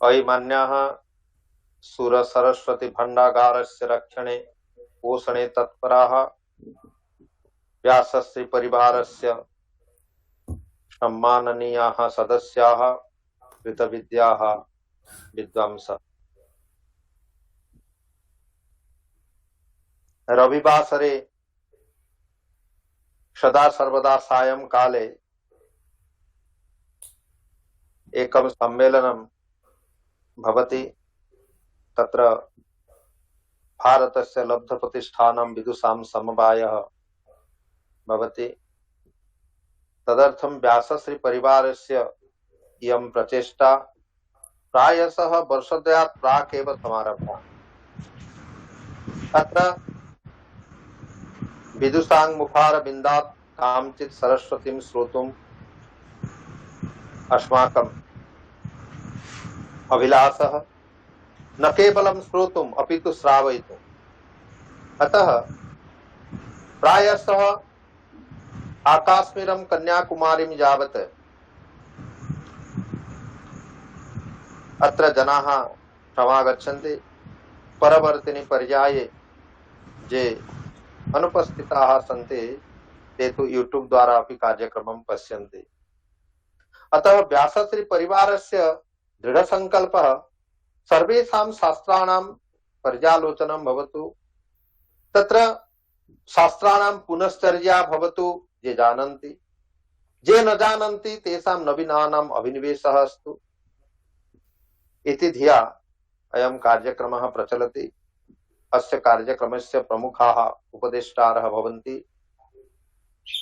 अयिमान्याः सुरसरस्वती रक्षणे पोषणे तत्पराः व्यासश्री परिवारस्य सम्माननीयाः सदस्याः कृतविद्याः विद्वांसः। रविवासरे सदा सर्वदा सायं काले एकं सम्मेलनं भवति। तत्र भारतस्य लब्धप्रतिष्ठानं विदुषां समवायः भवति। तदर्थं व्यासश्री परिवारस्य इयं प्रचेष्टा प्रायशः वर्षद्वयात् प्राक् एव समारब्धा। तत्र विदुषां मुखारविन्दात् काञ्चित् सरस्वतीं श्रोतुम् अस्माकम् अभिलाषः, न केवलं श्रोतुम् अपि तु श्रावयितुम्। अतः प्रायशः आकाश्मीरं कन्याकुमारीं यावत् अत्र जनाः समागच्छन्ति। परवर्तिनि पर्याये ये अनुपस्थिताः सन्ति ते तु यूट्यूब द्वारा अपि कार्यक्रमं पश्यन्ति। अतः व्यासश्री परिवारस्य दृढसङ्कल्पः सर्वेषां शास्त्राणां पर्यालोचनं भवतु, तत्र शास्त्राणां पुनश्चर्या भवतु। ये जानन्ति, ये न जानन्ति तेषां नवीनानाम् अभिनिवेशः अस्तु इति धिया अयं कार्यक्रमः प्रचलति। अस्य कार्यक्रमस्य प्रमुखाः उपदेष्टारः भवन्ति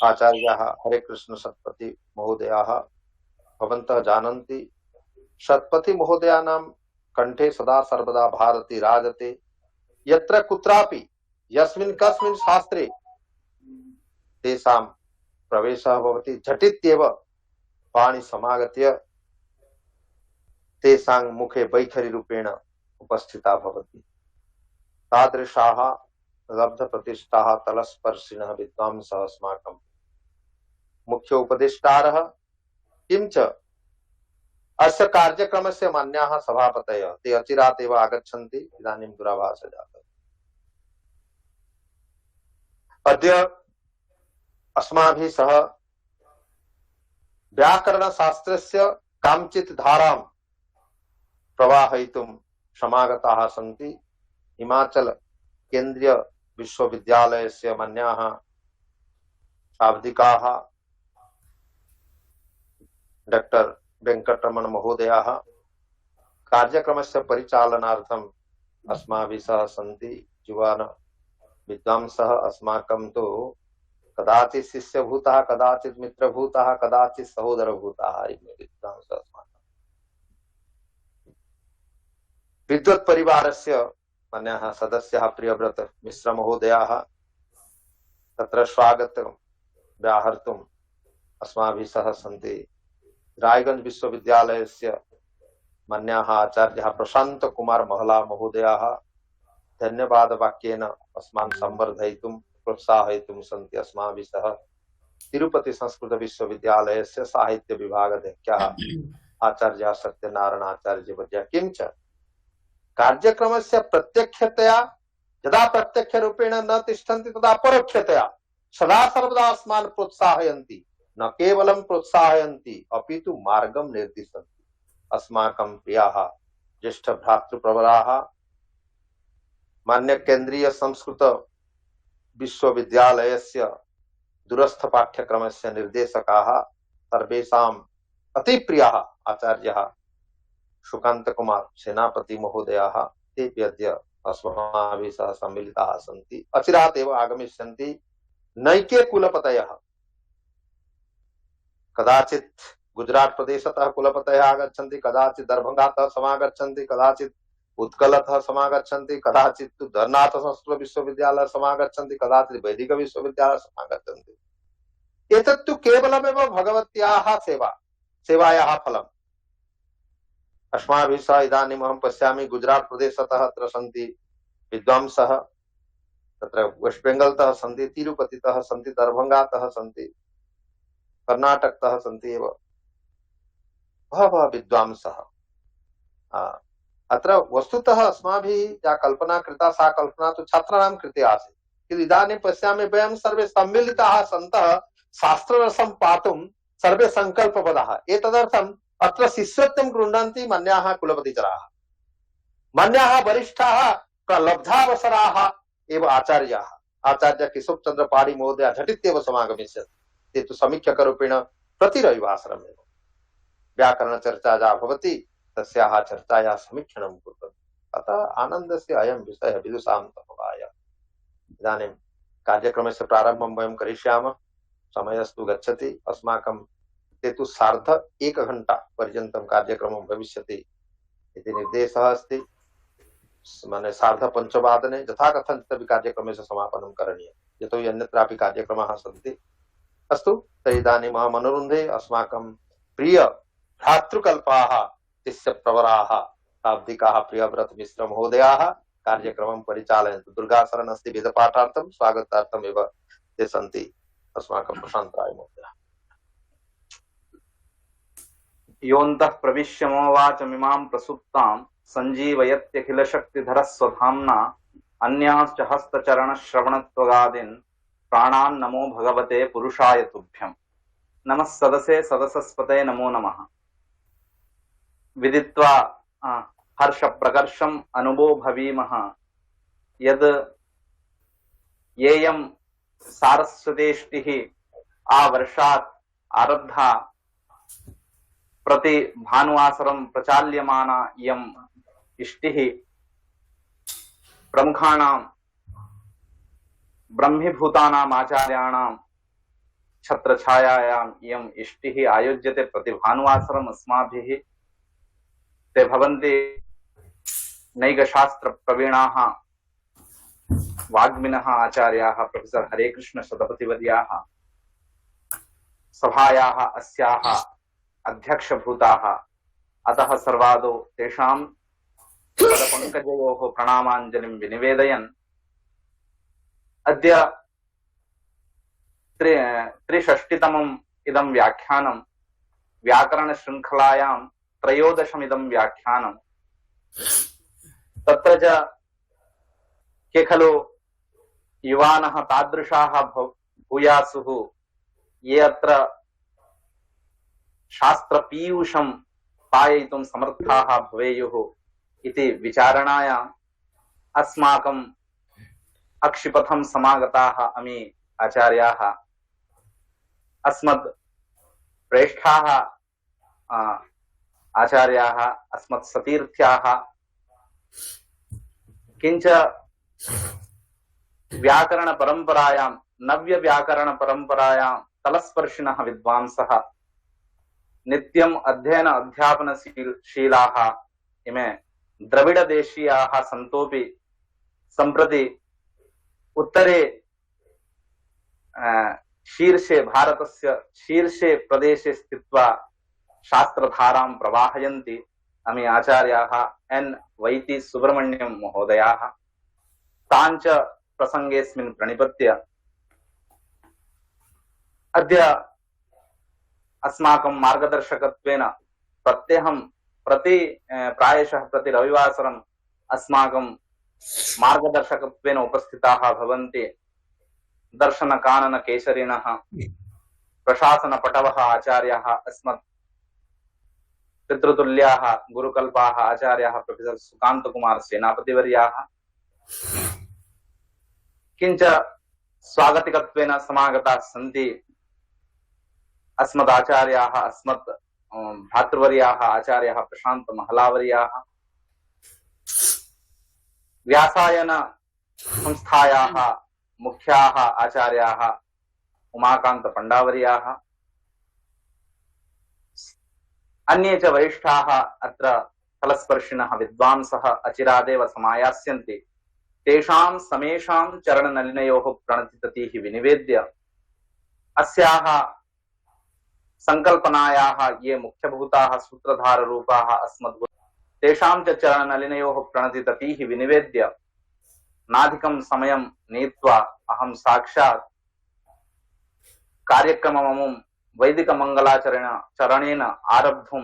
आचार्याः हरेकृष्ण सत्पथि महोदयाः। भवन्तः जानन्ति, सत्पथि महोदयानां कंठे सदा सर्वदा भारती राजते। यत्र कुत्रापि यस्मिन् कस्मिन् शास्त्रे तेषां प्रवेशः भवति, झटित्येव वाणी समागत्य तेषां मुखे वैखरीरूपेण उपस्थिता भवति। तादृशाः लब्धप्रतिष्ठाः तलस्पर्शिनः विद्वांसः अस्माकं मुख्य उपदेष्टारः। किञ्च अस्य कार्यक्रमस्य मान्याः सभापतयः ते अचिरात् एव आगच्छन्ति। इदानीं दूरभाषा जाता। अद्य अस्माभिः सह व्याकरणशास्त्रस्य काञ्चित् धारां प्रवाहयितुं समागताः सन्ति। हिमाचल केन्द्रीय विश्वविद्यालयस्य मान्याः शाब्दिकाः डॉक्टर वेंकटरमण महोदयाः कार्यक्रमस्य परिचालनार्थम् अस्माभिः सह सन्ति। युवान विद्वांसः अस्माकं तु कदाचित् शिष्यभूताः, कदाचित् मित्रभूताः, कदाचित् सहोदरभूताः विद्वांसः अस्माकं विद्वत् परिवारस्य मान्याः सदस्याः प्रियव्रत मिश्र महोदयाः तत्र स्वागतं व्याहर्तुम् अस्माभिः सह सन्ति। रायगंज विश्वविद्यालयस्य मान्याः आचार्याः प्रशांत कुमार महला महोदयाः धन्यवादवाक्येन अस्मान् संवर्धयितुं प्रोत्साहयितुं सन्ति अस्माभिः सह। तिरुपति संस्कृत विश्वविद्यालयस्य साहित्य विभागाध्यक्षः आचार्य सत्यनारायण आचार्यवर्यः। किञ्च कार्यक्रमस्य प्रत्यक्षतया यदा प्रत्यक्षरूपेण न तिष्ठन्ति तदा परोक्षतया सदा सर्वदा अस्मान् प्रोत्साहयन्ति। न केवलं प्रोत्साहयन्ति अपि तु मार्गं निर्दिशन्ति। अस्माकं प्रियाः ज्येष्ठ भ्रातृप्रवराः मान्य केन्द्रीय संस्कृत विश्वविद्यालयस्य दूरस्थ पाठ्यक्रमस्य निर्देशकाः सर्वेषाम् अतिप्रियाः आचार्यः सुकांत कुमार सेनापति महोदयाः ते अद्य अस्माभिः सह सम्मिलिताः सन्ति। अचिरात् एव आगमिष्यन्ति। नैके कुलपतयः, कदाचित् गुजरात प्रदेशतः कुलपतयः आगच्छन्ति, कदाचित् दरभंगातः समागच्छन्ति, कदाचित् उत्कलतः समागच्छन्ति, कदाचित् तु धर्नाथ संस्कृत विश्वविद्यालयः समागच्छन्ति, कदाचित् वैदिक विश्वविद्यालयः समागच्छन्ति। एतत्तु केवलमेव भगवत्याः सेवायाः फलम्। अस्माभिः सह इदानीम् अहं पश्यामि गुजरात प्रदेशतः अत्र सन्ति विद्वांसः, तत्र वेस्ट बेंगलतः सन्ति, तिरुपतितः सन्ति, दरभंगातः सन्ति, कर्नाटकतः सन्ति एव बहवः विद्वांसः। अत्र वस्तुतः अस्माभिः या कल्पना कृता सा कल्पना तु छात्राणां कृते आसीत्, किन्तु इदानीं पश्यामि वयं सर्वे सम्मिलिताः सन्तः शास्त्ररसं पातुं सर्वे सङ्कल्पबद्धाः। एतदर्थम् अत्र शिष्यत्वं गृह्णन्ति मन्याः कुलपतिचराः, मन्याः वरिष्ठाः लब्धावसराः एव आचार्याः। आचार्य केशवचन्द्र पाढी महोदय झटित्येव समागमिष्यति। ते तु समीक्षकरूपेण प्रतिरविवासरमेव व्याकरणचर्चा या भवति तस्याः चर्चायाः समीक्षणं कुर्वन्ति। अतः आनन्दस्य अयं विषयः विदुषां तपवाय। इदानीं कार्यक्रमस्य प्रारम्भं वयं करिष्यामः। समयस्तु गच्छति। अस्माकं ते तु सार्ध 1 घण्टा पर्यन्तं कार्यक्रमं भविष्यति इति निर्देशः अस्ति। माने सार्ध 5 यथाकथञ्चिदपि कार्यक्रमस्य समापनं करणीयं, यतोहि अन्यत्रापि कार्यक्रमाः सन्ति। अस्तु, तर्हि इदानीम् अहम् अनुरुन्धे अस्माकं प्रिय भ्रातृकल्पाः शिष्यप्रवराः शाब्दिकाः प्रियव्रतमिश्र महोदयाः कार्यक्रमं परिचालयन्तु। दुर्गाशरण अस्ति वेदपाठार्थं, स्वागतार्थम् एव ते सन्ति अस्माकं प्रशान्तराय महोदयः। योऽन्तः प्रविश्य मम वाचमिमां प्रसुप्तां सञ्जीवयत्यखिलशक्तिधरः स्वधाम्ना अन्यांश्च हस्तचरणश्रवणत्वगादीन् प्राणान् नमो भगवते पुरुषाय तुभ्यम्। नमः सदसे सदसस्पते नमो नमः। विदित्वा हर्षप्रकर्षम् अनुभो भवीमः यद् येयं सारस्वतेष्टिः आवर्षात् आरब्धा प्रति भानुवासरं प्रचाल्यमाना इयम् इष्टिः प्रमुखाणां ब्रह्मीभूतानाम् आचार्याणां छत्रछायायाम् इयम् इष्टिः आयोज्यते प्रति भानुवासरम् अस्माभिः। ते भवन्ति नैकशास्त्र प्रवीणाः वाग्मिनः आचार्याः प्रोफेसर हरेकृष्ण शतपथिवर्याः सभायाः अस्याः अध्यक्षभूताः। अतः सर्वादौ तेषां पदपङ्कजयोः प्रणामाञ्जलिं विनिवेदयन् अद्य 63तमम् इदं व्याख्यानं व्याकरणशृङ्खलायां 13मिदं व्याख्यानं। तत्र च के खलु युवानः तादृशाः भूयासुः ये अत्र शास्त्रपीयूषं पाययितुं समर्थाः भवेयुः इति विचारणाय अस्माकम् अक्षिपथं समागताः अमी आचार्याः अस्मद् श्रेष्ठाः आचार्याः अस्मत् सतीर्थ्याः किंच व्याकरण परंपरायां नव्य व्याकरण परंपरायां तलस्पर्शिनः विद्वांसः नित्यम् अध्ययन अध्यापनशीलाः इमे द्रविडदेशीयाः सन्तोपि सम्प्रति उत्तरे शीर्षे भारतस्य शीर्षे प्रदेशे स्थित्वा शास्त्रधारां प्रवाहयन्ति अमी आचार्याः एन् वैति सुब्रह्मण्यं महोदयाः। ताञ्च प्रसङ्गेऽस्मिन् प्रणिपत्य अद्य अस्माकं मार्गदर्शकत्वेन प्रत्यहं प्रायशः प्रति रविवासरम् अस्माकं मार्गदर्शकत्वेन उपस्थिताः भवन्ति दर्शनकानन केसरिणः प्रशासनपटवः आचार्याः अस्मत् पितृतुल्याः गुरुकल्पाः आचार्याः प्रोफेसर सुकान्तकुमार सेनापतिवर्याः किंच स्वागतिकत्वेन समागताः सन्ति अस्मदाचार्याः अस्मत् भ्रातृवर्याः आचार्याः प्रशान्त महलावर्याः व्यासायन संस्थायाः मुख्याः आचार्याः उमाकान्त पण्डावर्याः अन्ये च वरिष्ठाः अत्र फलस्पर्शिनः विद्वांसः अचिरादेव समायास्यन्ति। तेषां समेषां चरणनलिनयोः प्रणतिततिः विनिवेद्य अस्याः संकल्पनायाः ये मुख्यभूताः सूत्रधाररूपाः अस्मद् तेषां च चरणनलिनयोः प्रणतिततिः विनिवेद्य नाधिकं समयं नीत्वा अहं साक्षात् कार्यक्रमममुं वैदिक मंगलाचरणेन आरब्धुं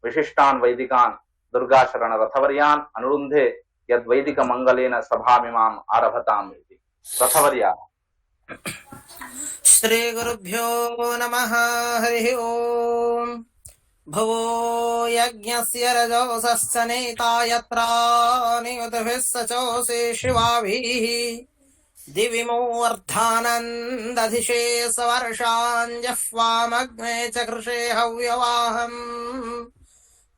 विशिष्टान् वैदिकान् दुर्गाशरण रथवर्यान् अनुरुन्धे यद्वैदिक मंगलेन सभामिमाम् आरभताम् इति। रथवर्या। श्री गुरुभ्यो नमः। हरि ओम। भवो यज्ञस्य रजोसश्च नेता यत्रा नियुतभिः सचोषे शिवाभिः दिविमूर्धानन्दधिशे सवर्षाञ्जह्वामग्ने चकृषे हव्यवाहम्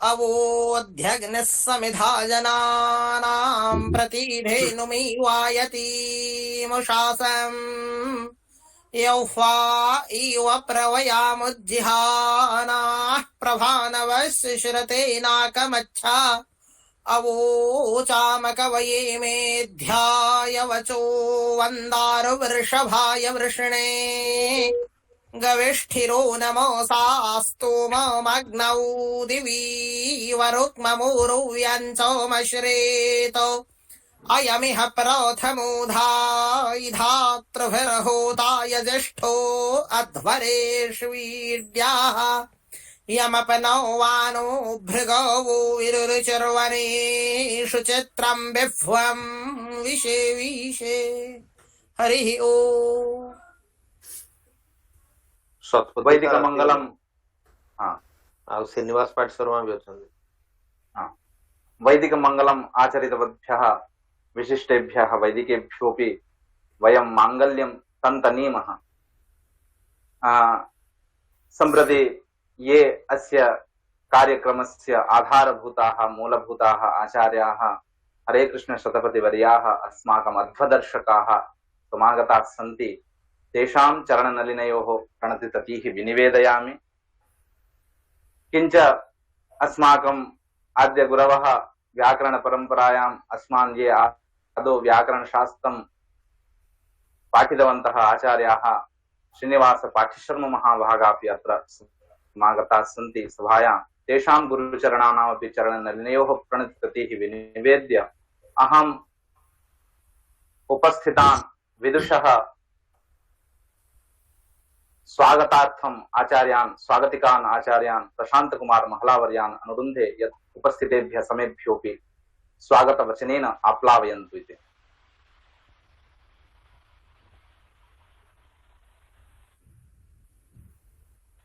अवोध्यग्निः समिधा जनानाम् प्रतिधेनुमीवायतीमुषासम् यौह्वा इव प्रवयामुज्जिहानाः प्रभानवशिश्रते नाकमच्छा अवोचामकवये मेध्यायवचो वन्दारुवृषभाय वृषणे गविष्ठिरो नमोऽसास्तोममग्नौ दिवीवरुक्ममूरौ व्यञ्चोमश्रेतो अयमिह प्रथमोधायिधातृभिर्होताय ज्येष्ठो अध्वरेष्वीड्याः यमपनो वानो भृगवो विरुरुचर्वनेषु चित्रम् बिभ्वम् विशे विशे। हरिः ओम्। वैदिक मंगलम। हाँ, श्रीनिवास पाट शर्मा भी अच्छा। हाँ, वैदिक मंगलम आचरितवद्भ्यः विशिष्टेभ्यः वैदिकेभ्योऽपि वयं मांगल्यं तन्तनीमः। सम्प्रति ये अस्य कार्यक्रमस्य आधारभूताः मूलभूताः आचार्याः हरे कृष्ण शतपथिवर्याः अस्माकम् अध्वदर्शकाः समागताः सन्ति, तेषां चरणनलिनयोः प्रणतितटीः विनिवेदयामि। किञ्च अस्माकम् आद्य गुरवः व्याकरण परंपरायाम् अस्मान् ये आदौ व्याकरणशास्त्रं पाठितवन्तः आचार्याः श्रीनिवास पाठिशर्म महाभागापि अत्र समागताः सन्ति सभायां। तेषां गुरुचरणानामपि चरणनलिनयोः प्रणतितटीः विनिवेद्य अहम् उपस्थितान् विदुषः स्वागतार्थम् आचार्यान् स्वागतिकान् आचार्यान् प्रशांत कुमार महलावर्यान् अनुरुन्धे यत् उपस्थितेभ्यः समेभ्योऽपि स्वागतवचनेन आप्लावयन्तु इति।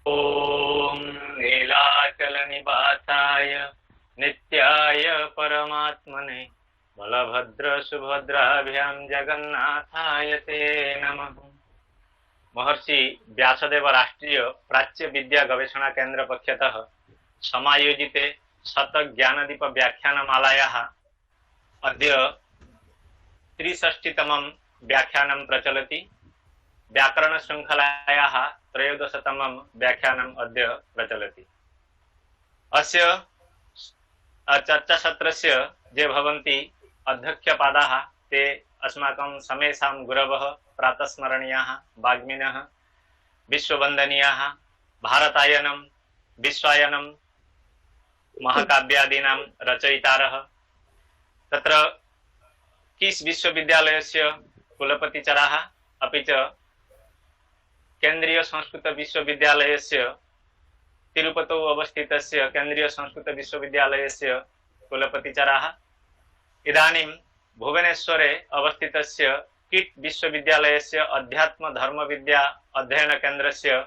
ओम नीलाचलनिवासाय नित्याय परमात्मने बलभद्र सुभद्राभ्यां जगन्नाथाय ते नमः। महर्षि व्यासदेव राष्ट्रीय प्राच्य विद्या गवेषणा केन्द्र पक्षतः समायोजिते शतज्ञानदीप व्याख्यानमालायाः अद्य 63तमं व्याख्यानं प्रचलति। व्याकरण श्रृंखलायाः 13तमं व्याख्यानम् अद्य प्रचलति। अस्य चर्चासत्रस्य ये भवन्ति अध्यक्षपादाः ते अस्माकं समेषां गुरवः प्रातस्मरणीयाः वाग्मिनः विश्ववन्दनीयाः भारतायनं विश्वायनं महाकाव्यादीनां रचयितारः। तत्र किस् विश्वविद्यालयस्य कुलपतिचराः अपि च केन्द्रीय संस्कृत विश्वविद्यालयस्य तिरुपतौ अवस्थितस्य केन्द्रीय संस्कृत विश्वविद्यालयस्य कुलपतिचराः, इदानीं भुवनेश्वरे अवस्थितस्य किट् विश्वविद्यालयस्य अध्यात्म धर्म विद्या अध्ययन केन्द्रस्य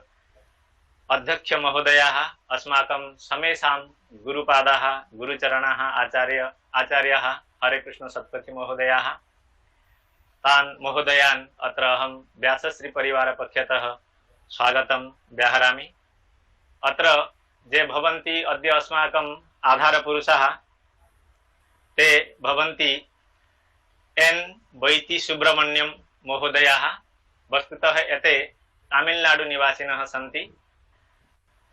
अध्यक्ष महोदयाः, अस्माकं समेषां गुरुपादाः गुरुचरणाः आचार्याः हरे कृष्ण सत्पथि महोदयाः, तान् महोदयान् अत्र अहं व्यासश्री परिवार पक्षतः स्वागतं व्याहरामि। अत्र ये भवन्ति अद्य अस्माकम् आधारपुरुषाः ते भवन्ति एन वैति सुब्रह्मण्यम महोदयाः। वस्तुतः एते तामिलनाडु निवासिनः सन्ति।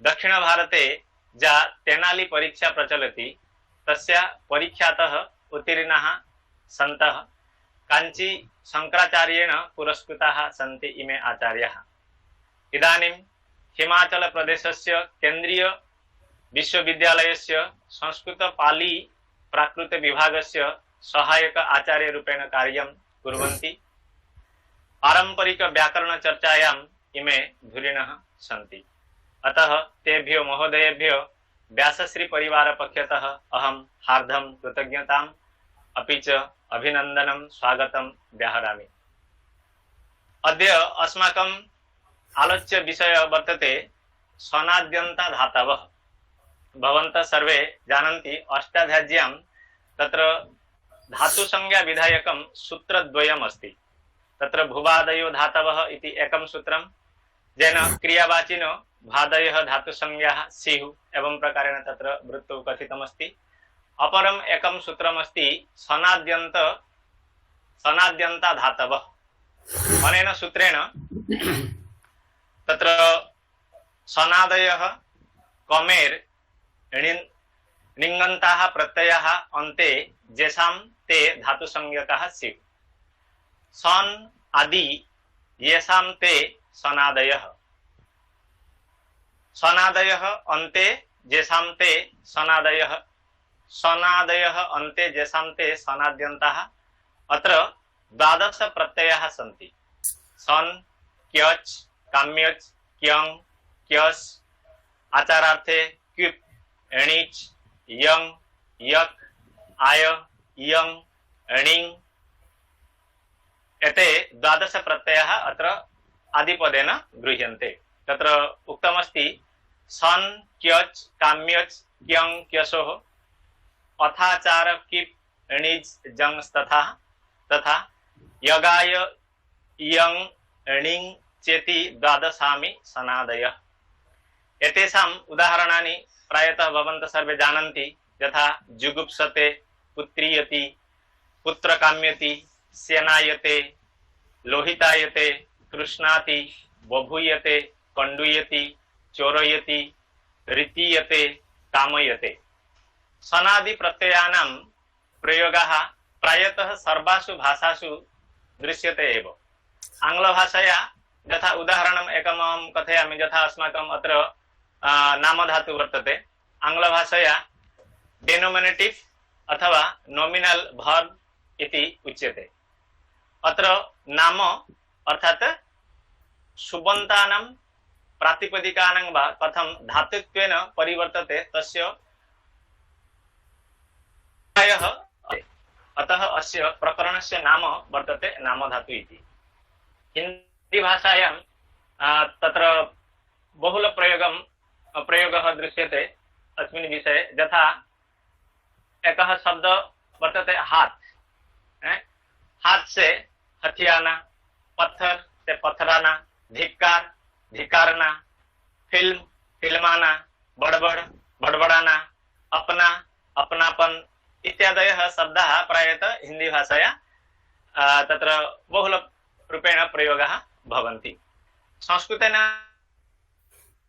दक्षिण भारते या तेनाली परीक्षा प्रचलति तस्या परीक्षातः उत्तीर्णाः सन्तः काञ्ची शंकराचार्येण पुरस्कृताः सन्ति इमे आचार्याः। इदानीं हिमाचल प्रदेशस्य केन्द्रीय विश्वविद्यालयस्य संस्कृत पाली प्राकृत विभागस्य सहायक आचार्य रूपेण कार्यं कुर्वन्ति। पारंपरिक व्याकरण चर्चायाम् इमे धुरिणः सन्ति। अतः तेभ्यो महोदयेभ्यो व्यासश्री परिवार पक्षतः अहं हार्दं कृतज्ञताम् अपि च अभिनन्दनं स्वागतं व्याहरामि। अद्य अस्माकम् आलोच्य विषय वर्तते सनाद्यन्ता धातवः। भवन्तः सर्वे जानन्ति अष्टाध्याय्यां तत्र धातुसंज्ञा विधायकं सूत्रद्वयम् अस्ति। तत्र भुवादयो धातवः इति एकं सूत्रं, येन क्रियावाचिनो भादयः धातुसंज्ञाः स्युः एवं प्रकारेण तत्र वृत्तौ कथितमस्ति। अपरम् एकं सूत्रमस्ति सनाद्यन्ता धातवः। अनेन सूत्रेण तत्र सनादयः कमेर् णिङन्ताः प्रत्ययाः अन्ते येषां ते धातुसंज्ञकाः स्युः। सन् आदि येषां ते सनादयः, सनादयः अन्ते येषां ते सनादयः, सनादयः अन्ते येषां ते सनाद्यन्ताः। अत्र 12 प्रत्ययाः सन्ति। सन्, क्यच्, काम्यच्, क्यङ्, क्यस्, आचारार्थे क्युप्, एणिच्, यङ्, यक्, आय, इयङ्, एणिङ्, एते 12 प्रत्ययाः अत्र आदिपदेन गृह्यन्ते। तत्र उक्तमस्ति सन्, क्यच्, काम्यच्, क्यङ्, क्यसोः, अथाचार, किप्, एणिज्, जङ्स्तथा तथा यगाय, इयङ्, एणिङ् चेति 12 सनादयः। एतेषाम् उदाहरणानि प्रायतः भवन्तः सर्वे जानन्ति, यथा जुगुप्सते, पुत्रीयति, पुत्रकाम्यति, सेनायते, लोहितायते, कृष्णाति, बभूयते, कण्डूयति, चोरयति, रीतीयते, कामयते। सनादि प्रत्ययानां प्रयोगः प्रायतः सर्वासु भाषासु दृश्यते एव। आङ्ग्लभाषया यथा उदाहरणम् एकम् अहं कथयामि, यथा अस्माकम् अत्र नामधातु वर्तते। आङ्ग्लभाषया डेनोमिनेटिव् अथवा नोमिनल् वर्ब् इति उच्यते। अत्र नाम अर्थात् सुबन्तानां प्रातिपदिकानां वा कथं धातुत्वेन परिवर्तते तस्य अतः अस्य प्रकरणस्य नाम वर्तते नामधातु इति। हिंदी भाषायां तत्र बहुल प्रयोगः दृश्यते अस्मिन् विषये। यथा एकः शब्द वर्तते हाथ, हाथ से हथियाना, पत्थर से पत्थराना, धिक्कार धिक्कारना, फिल्म फिल्माना, बड़बड़ बड़बड़ाना, अपना अपनापन इत्यादयः शब्दाः प्रायतः हिंदी भाषाया तत्र बहुल रूपेण प्रयोगाः भवन्ति। संस्कृतेन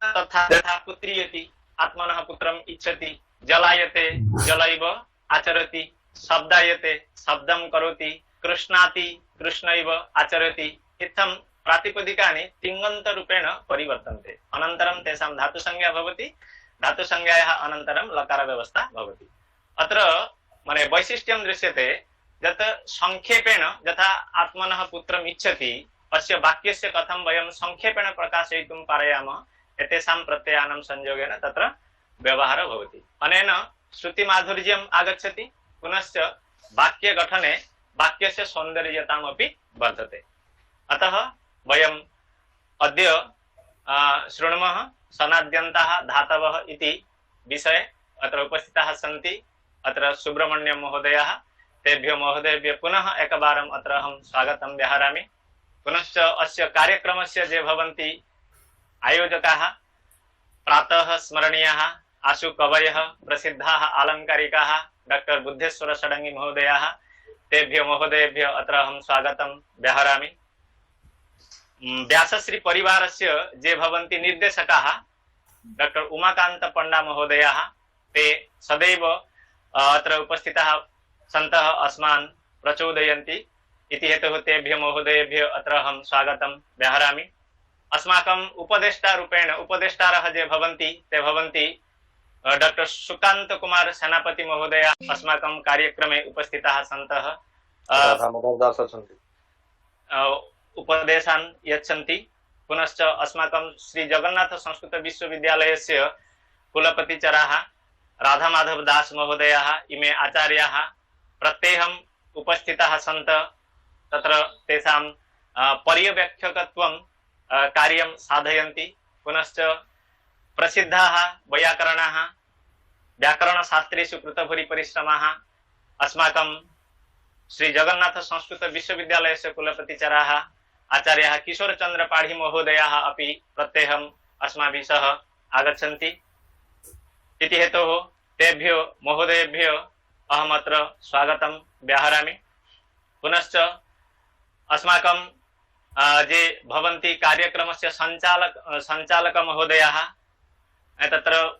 तथा यथा पुत्रीयति, आत्मनः पुत्रम् इच्छति, जलायते, जलैव आचरति, शब्दायते, शब्दं करोति, कृष्णाति, कृष्णैव आचरति। इत्थं प्रातिपदिकानि तिङन्तरूपेण परिवर्तन्ते। अनन्तरं तेषां धातुसंज्ञा भवति, धातुसंज्ञायाः अनन्तरं लकारव्यवस्था भवति। अत्र माने वैशिष्ट्यं दृश्यते यत् संक्षेपेण यथा आत्मनः पुत्रम् इच्छति, अस्य वाक्यस्य कथं वयं संक्षेपेण प्रकाशयितुं पारयामः, एतेषां प्रत्ययानां संयोगेन तत्र व्यवहारः भवति। अनेन श्रुतिमाधुर्यम् आगच्छति, पुनश्च वाक्यगठने वाक्यस्य सौन्दर्यतामपि वर्धते। अतः वयम् अद्य शृणुमः सनाद्यन्ताः धातवः इति विषये। अत्र उपस्थिताः सन्ति अत्र सुब्रह्मण्यं महोदयः। तेभ्यो महोदयेभ्यः पुनः एकवारम् अत्र अहं स्वागतं व्याहरामि। पुनश्च अस्य कार्यक्रमस्य ये भवन्ति आयोजकाः, प्रातः स्मरणीयाः आशु कवयः, प्रसिद्धाः आलङ्कारिकाः डॉक्टर बुद्धेश्वर षडङ्गी महोदयाः, तेभ्यो महोदयेभ्यः अत्र अहं स्वागतं व्याहरामि। व्यासश्री परिवारस्य ये भवन्ति निर्देशकाः डॉक्टर उमाकान्त पंडा महोदयाः, ते सदैव अत्र उपस्थिताः सन्तः अस्मान् प्रचोदयन्ति इति हेतुः तेभ्यः महोदयेभ्यः अत्र अहं स्वागतं व्याहरामि। अस्माकम् उपदेष्टारूपेण उपदेष्टारः ये भवन्ति ते भवन्ति डॉक्टर सुकान्त कुमार सेनापति महोदय अस्माकं कार्यक्रमे उपस्थिताः सन्तः उपदेशान् यच्छन्ति। पुनश्च अस्माकं श्री जगन्नाथ संस्कृत विश्वविद्यालयस्य कुलपतिचराः राधा माधव दास महोदयाः इमे आचार्याः प्रत्येहम् उपस्थिताः सन्त तत्र तेषां पर्यवेक्षकत्वं कार्यं साधयन्ति। पुनश्च प्रसिद्धाः वैयाकरणाः व्याकरणशास्त्रेषु कृतभूरिपरिश्रमाः अस्माकं श्री जगन्नाथ संस्कृत विश्वविद्यालयस्य कुलपतिचराः आचार्याः किशोरचन्द्र पाढी महोदयाः अपि प्रत्येहम् अस्माभिः सह आगच्छन्ति। इति हेतोः तेभ्यो महोदयेभ्यो अहमत्र स्वागतं व्याहरामि। पुनश्च अस्माकं ये भवन्ति कार्यक्रमस्य सञ्चालक महोदयाः तत्र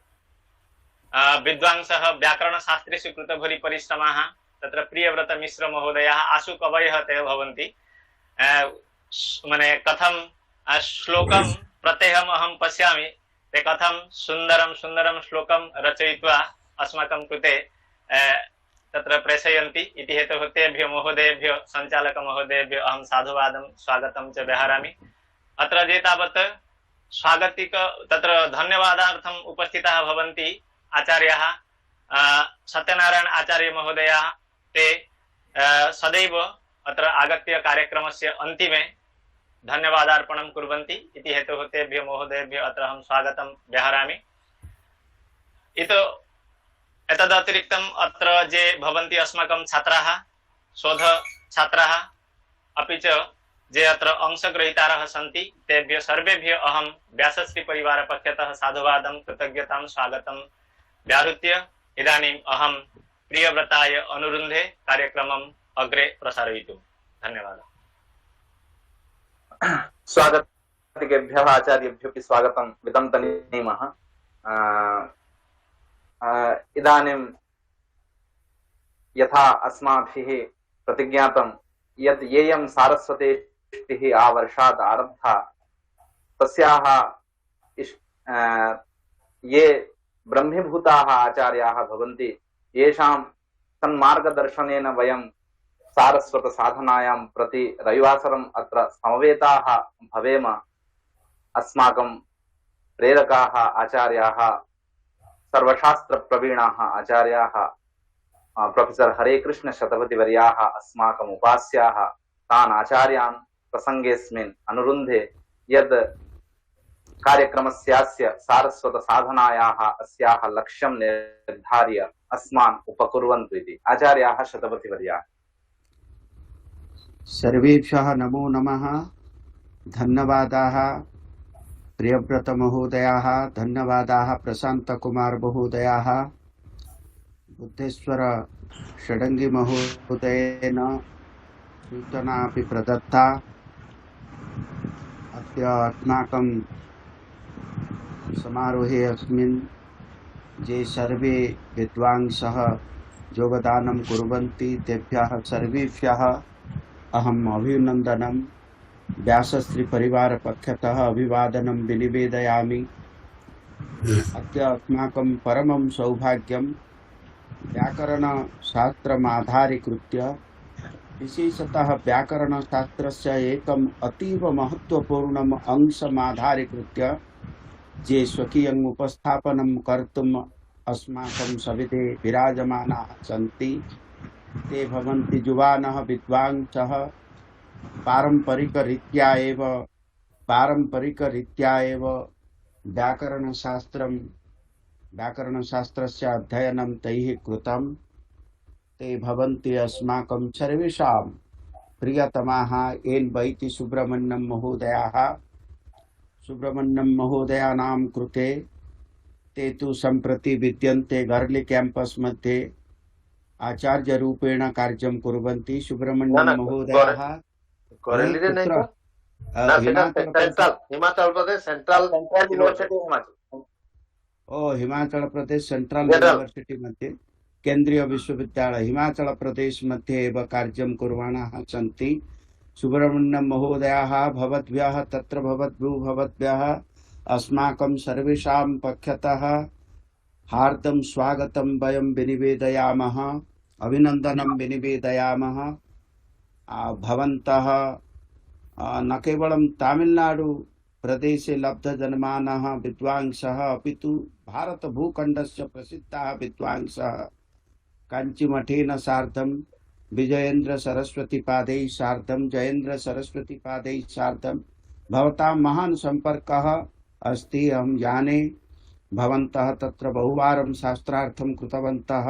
विद्वांसः व्याकरणशास्त्रेषु कृतभूरिपरिश्रमाः तत्र प्रियव्रत मिश्र महोदयाः आशु कवयः ते भवन्ति। माने कथं श्लोकं प्रत्यहम् अहं पश्यामि ते कथं सुन्दरं श्लोकं रचयित्वा अस्माकं कृते तत्र प्रेषयन्ति। इति हेतोः तेभ्यो महोदयेभ्यो सञ्चालक महोदयेभ्यो अहं साधुवादं स्वागतं च व्याहरामि। अत्र ये तावत् स्वागतिक तत्र धन्यवादार्थम् उपस्थिताः भवन्ति आचार्याः सत्यनारायण आचार्य महोदयाः ते सदैव अत्र आगत्य कार्यक्रमस्य अन्तिमे धन्यवादार्पणं कुर्वन्ति। इति हेतोः तेभ्यो महोदयेभ्यो अत्र अहं स्वागतं व्याहरामि। एतदतिरिक्तम् अत्र ये भवन्ति अस्माकं छात्राः शोध छात्राः अपि च ये अत्र अंशग्रहीतारः सन्ति तेभ्यो सर्वेभ्यो अहं व्यासश्री परिवारपक्षतः साधुवादं कृतज्ञतां स्वागतं व्याहृत्य इदानीम् अहं प्रियव्रताय अनुरुन्धे कार्यक्रमम् अग्रे प्रसारयितुं। धन्यवादः। स्वागतिकेभ्यः आचार्येभ्योऽपि स्वागतं वितन्तनीमः। इदानीं यथा अस्माभिः प्रतिज्ञातं यत् येयं सारस्वतेष्टिः आवर्षात् आरब्धा तस्याः ये ब्रह्मीभूताः आचार्याः भवन्ति येषां तन्मार्गदर्शनेन वयं सारस्वत साधनायां प्रति रविवासरम् अत्र समवेताः भवेम। अस्माकं प्रेरकाः आचार्याः सर्वशास्त्र प्रवीणाः आचार्याः प्रोफेसर हरे कृष्ण शतपथिवर्याः अस्माकम् उपास्याः तान् आचार्यान् प्रसङ्गेऽस्मिन् अनुरुन्धे यद् कार्यक्रमस्यास्य सारस्वत साधनायाः अस्याः लक्ष्यं निर्धार्य अस्मान् उपकुर्वन्तु इति आचार्याः शतपथिवर्याः। सर्वेभ्यः नमो नमः। धन्यवादाः प्रियव्रत महोदयाः, धन्यवादाः प्रशांत कुमार महोदयाः, बुद्धेश्वर षडंगी महोदयेन सूचना अपि प्रदत्ता। अद्य अस्माकं समारोहे अस्मिन् ये सर्वे विद्वांसः योगदानं कुर्वन्ति तेभ्यः सर्वेभ्यः अहम् अभिनन्दनं व्यासश्री परिवार पक्षतः अभिवादनं विनिवेदयामि। अद्य अस्माकं परमं सौभाग्यं व्याकरणशास्त्रमाधारीकृत्य विशेषतः व्याकरणशास्त्रस्य एकम् अतीव महत्त्वपूर्णम् अंशमाधारीकृत्य ये स्वकीयम् उपस्थापनं कर्तुम् अस्माकं सविधे विराजमानाः सन्ति ते भवन्ति युवानः विद्वांसः। पारंपरिकरीत्या एव व्याकरणशास्त्रस्य अध्ययनं तैः कृतं। ते भवन्ति अस्माकं सर्वेषां प्रियतमाः एन् वैति सुब्रह्मण्यं महोदयानां कृते ते तु सम्प्रति विद्यन्ते गर्ली कैंपस मध्ये आचार्य रूपेण कार्यं कुर्वन्ति। सुब्रह्मण्यं महोदयः Himachal Pradesh central university Himachal Pradesh central university मध्ये केंद्रीय विश्वविद्यालय हिमाचल प्रदेश मध्ये एव कार्यं कुर्वाणाः सन्ति। सुब्रह्मण्यं महोदयाः भवद्भ्यः तत्र भवद्भ्यः अस्माकं सर्वेषां पक्षतः हार्दं स्वागतं वयं विनिवेदयामः, अभिनन्दनं विनिवेदयामः। भवन्तः न केवलं तमिलनाडु प्रदेशे लब्धजन्मानः विद्वांसः अपि तु भारतभूखण्डस्य प्रसिद्धाः विद्वांसः काञ्चिमठेन सार्धं विजयेन्द्र सरस्वतीपादैः सार्धं जयेन्द्र सरस्वतीपादैः सार्धं भवतां महान् सम्पर्कः अस्ति। अहं जाने भवन्तः तत्र बहुवारं शास्त्रार्थं कृतवन्तः।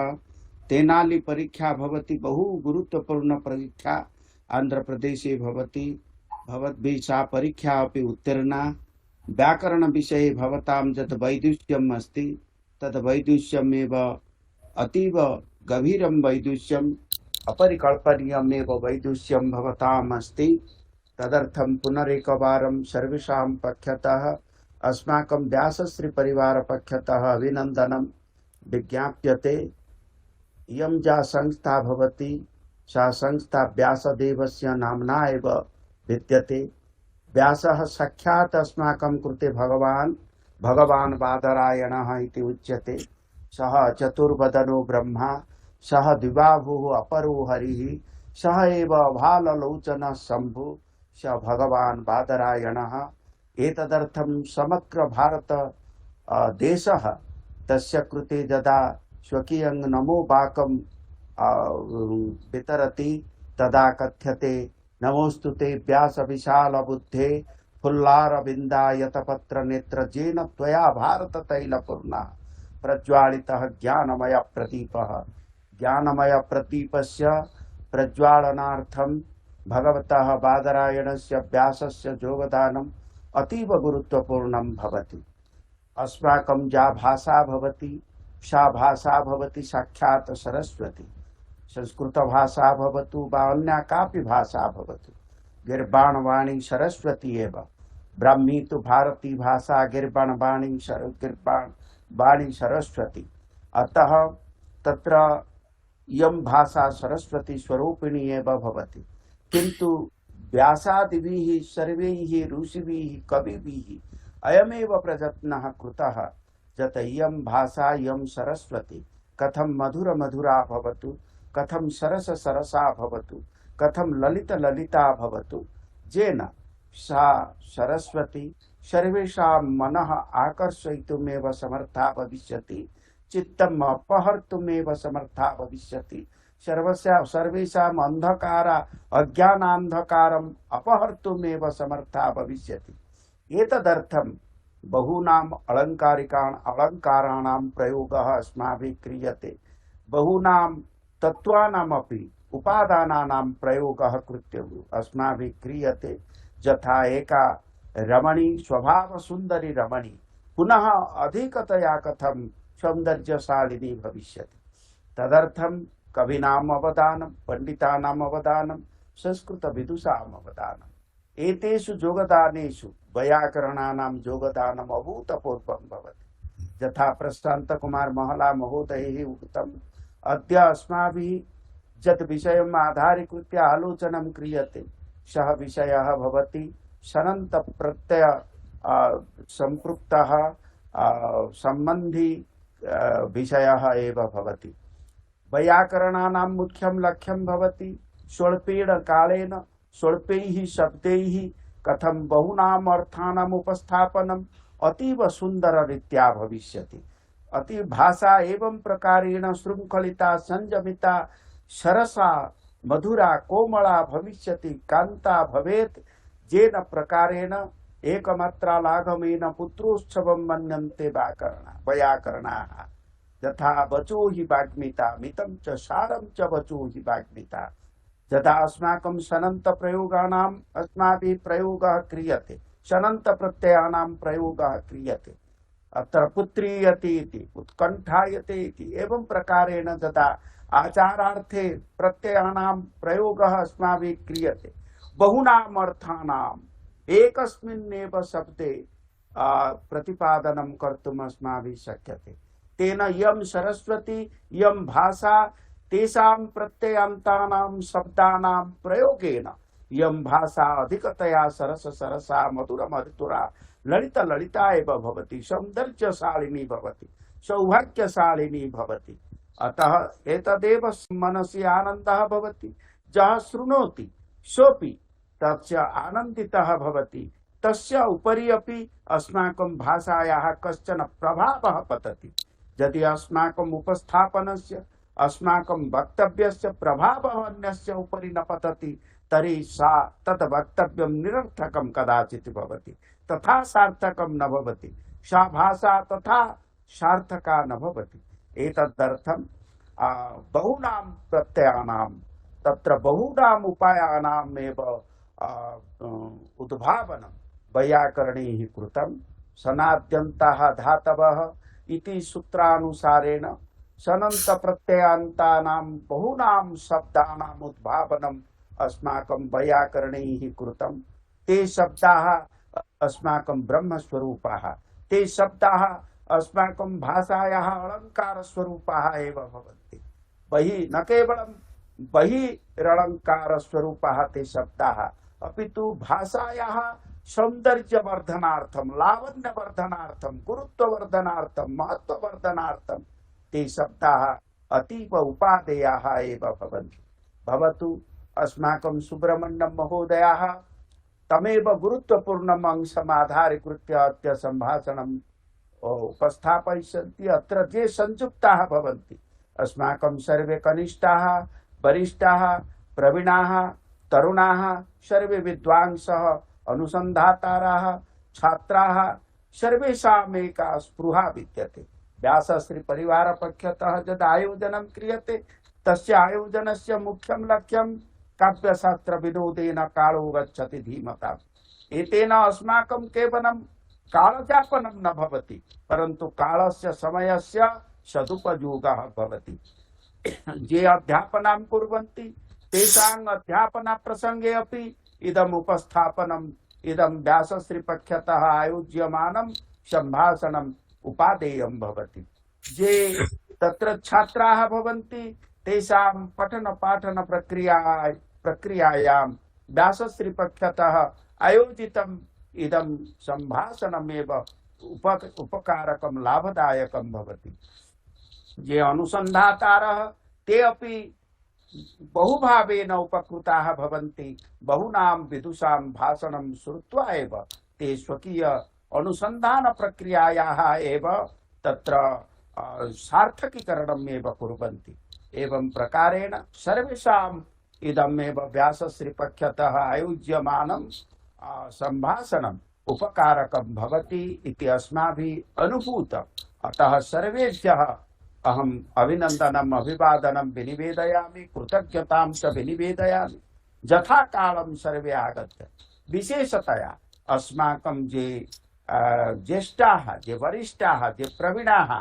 तेनाली परीक्षा भवति, बहु गुरुत्वपूर्ण परीक्षा आन्ध्रप्रदेशे भवति। भवद्भिः सा परीक्षा अपि उत्तीर्णा। व्याकरणविषये भवतां यत् वैदुष्यम् अस्ति तद् वैदुष्यमेव अतीव गभीरं वैदुष्यम्, अपरिकल्पनीयमेव वैदुष्यं भवताम् अस्ति। तदर्थं पुनरेकवारं सर्वेषां पक्षतः अस्माकं व्यासश्रीपरिवारपक्षतः अभिनन्दनं विज्ञाप्यते। इयं या संस्था भवति सा संस्था व्यासदेवस्य नाम्ना एव विद्यते। व्यासः साक्षात् अस्माकं कृते भगवान् बादरायणः इति उच्यते। सः चतुर्वदनो ब्रह्मा, सः द्विबाहुः अपरो हरिः, सः एव भाललोचनः शम्भुः, स भगवान् बादरायणः। एतदर्थं समग्र भारत देशः तस्य कृते यदा स्वकीयं नमो वाकं वितरति तदा कथ्यते नमोस्तुते व्यास विशाल बुद्धे फुल्लारविन्दायतपत्र नेत्र जेन त्वया भारत तैलपूर्णः प्रज्वालितः ज्ञानमय प्रदीपः। ज्ञानमय प्रदीपस्य प्रज्वालनार्थं भगवतः बादरायणस्य व्यासस्य योगदानम् अतीव गुरुत्वपूर्णं भवति। अस्माकं या भाषा भवति सा भाषा भवति साक्षात् सरस्वती। संस्कृतभाषा भवतु वा अन्या कापि भाषा भवतु, गिर्वाणवाणी सरस्वती एव। ब्राह्मी तु भारती भाषा, गिर्वाणवाणी सरस्वती। अतः तत्र इयं भाषा सरस्वती स्वरूपिणी एव भवति। किन्तु व्यासादिभिः सर्वैः ऋषिभिः कविभिः अयमेव प्रयत्नः कृतः यत् इयं भाषा इयं सरस्वती कथं मधुरमधुरा भवतु, कथं सरसा भवतु, कथं ललिता भवतु, येन सा सरस्वती सर्वेषां मनः आकर्षयितुमेव समर्था भविष्यति, चित्तम् अपहर्तुमेव समर्था भविष्यति, सर्वेषाम् अज्ञानान्धकारम् अपहर्तुमेव समर्था भविष्यति। एतदर्थं बहूनाम् अलङ्काराणां प्रयोगः अस्माभिः क्रियते। बहूनां तत्त्वानामपि उपादानानां प्रयोगः कृत्य अस्माभिः क्रियते। यथा एका रमणी स्वभावसुन्दरी रमणी पुनः अधिकतया कथं सौन्दर्यशालिनी भविष्यति। तदर्थं कवीनाम् अवदानं, पण्डितानाम् अवदानं, संस्कृतविदुषाम् अवदानम्। एतेषु योगदानेषु वैयाकरणानां योगदानम् अभूतपूर्वं भवति। यथा प्रशान्तकुमार महला महोदयैः उक्तम्, अद्य अस्माभिः यत् विषयम् आधारीकृत्य आलोचनं क्रियते सः विषयः भवति सनन्त प्रत्यय सम्पृक्तः सम्बन्धी विषयः एव भवति। वैयाकरणानां मुख्यं लक्ष्यं भवति स्वल्पेन कालेन स्वल्पैः शब्दैः कथं बहूनाम् अर्थानाम् उपस्थापनम् अतीव सुन्दररीत्या भविष्यति। अति भाषा एवं प्रकारेण शृङ्खलिता, संयमिता, सरसा, मधुरा, कोमला भविष्यति, कान्ता भवेत्, येन प्रकारेण एकमात्रालाघवेन पुत्रोत्सवं मन्यन्ते वैयाकरणाः। यथा वचो हि वाग्मिता मितं च सारं च वचो हि वाग्मिता। यथा अस्माकं सनन्तप्रयोगाणाम् अस्माभिः प्रयोगः क्रियते, सनन्तप्रत्ययानां प्रयोगः क्रियते। अत्र पुत्रीयते इति, उत्कण्ठायते इति, एवं प्रकारेण यदा आचारार्थे प्रत्ययानां प्रयोगः अस्माभिः क्रियते, बहूनाम् अर्थानाम् एकस्मिन्नेव शब्दे प्रतिपादनं कर्तुम् अस्माभिः शक्यते। तेन इयं सरस्वती, इयं भाषा तेषां प्रत्ययान्तानां शब्दानां प्रयोगेन इयं भाषा अधिकतया सरसा मधुरा ललिता एव भवति, सौन्दर्यशालिनी भवति, सौभाग्यशालिनी भवति। अतः एतदेव मनसि आनन्दः भवति। यः शृणोति सोऽपि तस्य आनन्दितः भवति। तस्य उपरि अपि अस्माकं भाषायाः कश्चन प्रभावः पतति। यदि अस्माकम् उपस्थापनस्य अस्माकं वक्तव्यस्य प्रभावः अन्यस्य उपरि न पतति तर्हि सा तत् वक्तव्यं निरर्थकं कदाचित् भवति, तथा सार्थकं न भवति। सा भाषा तथा सार्थका न भवति। एतदर्थं बहूनां प्रत्ययानां तत्र बहूनाम् उपायानामेव उद्भावनं वैयाकरणैः कृतं। सनाद्यन्ताः धातवः इति सूत्रानुसारेण सनन्त प्रत्ययान्तानां बहूनां शब्दानाम् उद्भावनम् अस्माकं वैयाकरणैः कृतं। ते शब्दाः अस्माकं ब्रह्मस्वरूपाः, ते शब्दाः अस्माकं भाषायाः अलङ्कारस्वरूपाः एव भवन्ति। बहिः न केवलं बहिरलङ्कारस्वरूपाः ते शब्दाः, अपितु भाषायाः सौन्दर्यवर्धनार्थं, लावण्यवर्धनार्थं, गुरुत्ववर्धनार्थं, महत्ववर्धनार्थं ते शब्दाः अतीव उपादेयाः एव भवन्ति। भवतु अस्माकं सुब्रह्मण्यं महोदयाः तमेव गुरुत्वपूर्णम् अंशमाधारीकृत्य अद्य सम्भाषणम् उपस्थापयिष्यन्ति। अत्र ये संयुक्ताः भवन्ति अस्माकं सर्वे कनिष्ठाः, वरिष्ठाः, प्रवीणाः, तरुणाः, सर्वे विद्वांसः, अनुसन्धाताराः, छात्राः, सर्वेषाम् एका स्पृहा विद्यते। व्यासश्री परिवार पक्षतः यद् आयोजनं क्रियते तस्य आयोजनस्य मुख्यं लक्ष्यं काव्यशास्त्र विनोदेन कालो गच्छति धीमता। एतेन अस्माकं केवलं कालयापनं न भवति, परन्तु कालस्य समयस्य सदुपयोगः भवति। ये अध्यापनं कुर्वन्ति तेषाम् अध्यापन प्रसंगे अपि इदम् उपस्थापनम् इदं व्यासश्री पक्षतः आयोज्यमानं सम्भाषणम् उपादेयं भवति। ये तत्र छात्राः भवन्ति तेषां पठन पाठन प्रक्रियायां व्यासश्री पक्षतः आयोजितम् इदं सम्भाषणमेव उपकारकं लाभदायकं भवति। ये अनुसन्धातारः ते अपि बहुभावेन उपकृताः भवन्ति। बहूनां विदुषां भाषणं श्रुत्वा एव ते स्वकीय अनुसन्धान प्रक्रियायाः एव तत्र सार्थकीकरणम् एव कुर्वन्ति। एवं प्रकारेण सर्वेषाम् इदमेव व्यासश्री पक्षतः आयोज्यमानं सम्भाषणम् उपकारकं भवति इति अस्माभिः अनुभूतम्। अतः सर्वेभ्यः अहम् अभिनन्दनम् अभिवादनं विनिवेदयामि, कृतज्ञतां च विनिवेदयामि। यथा कालं सर्वे आगत्य विशेषतया अस्माकं ये ज्येष्ठाः, ये वरिष्ठाः, ये प्रवीणाः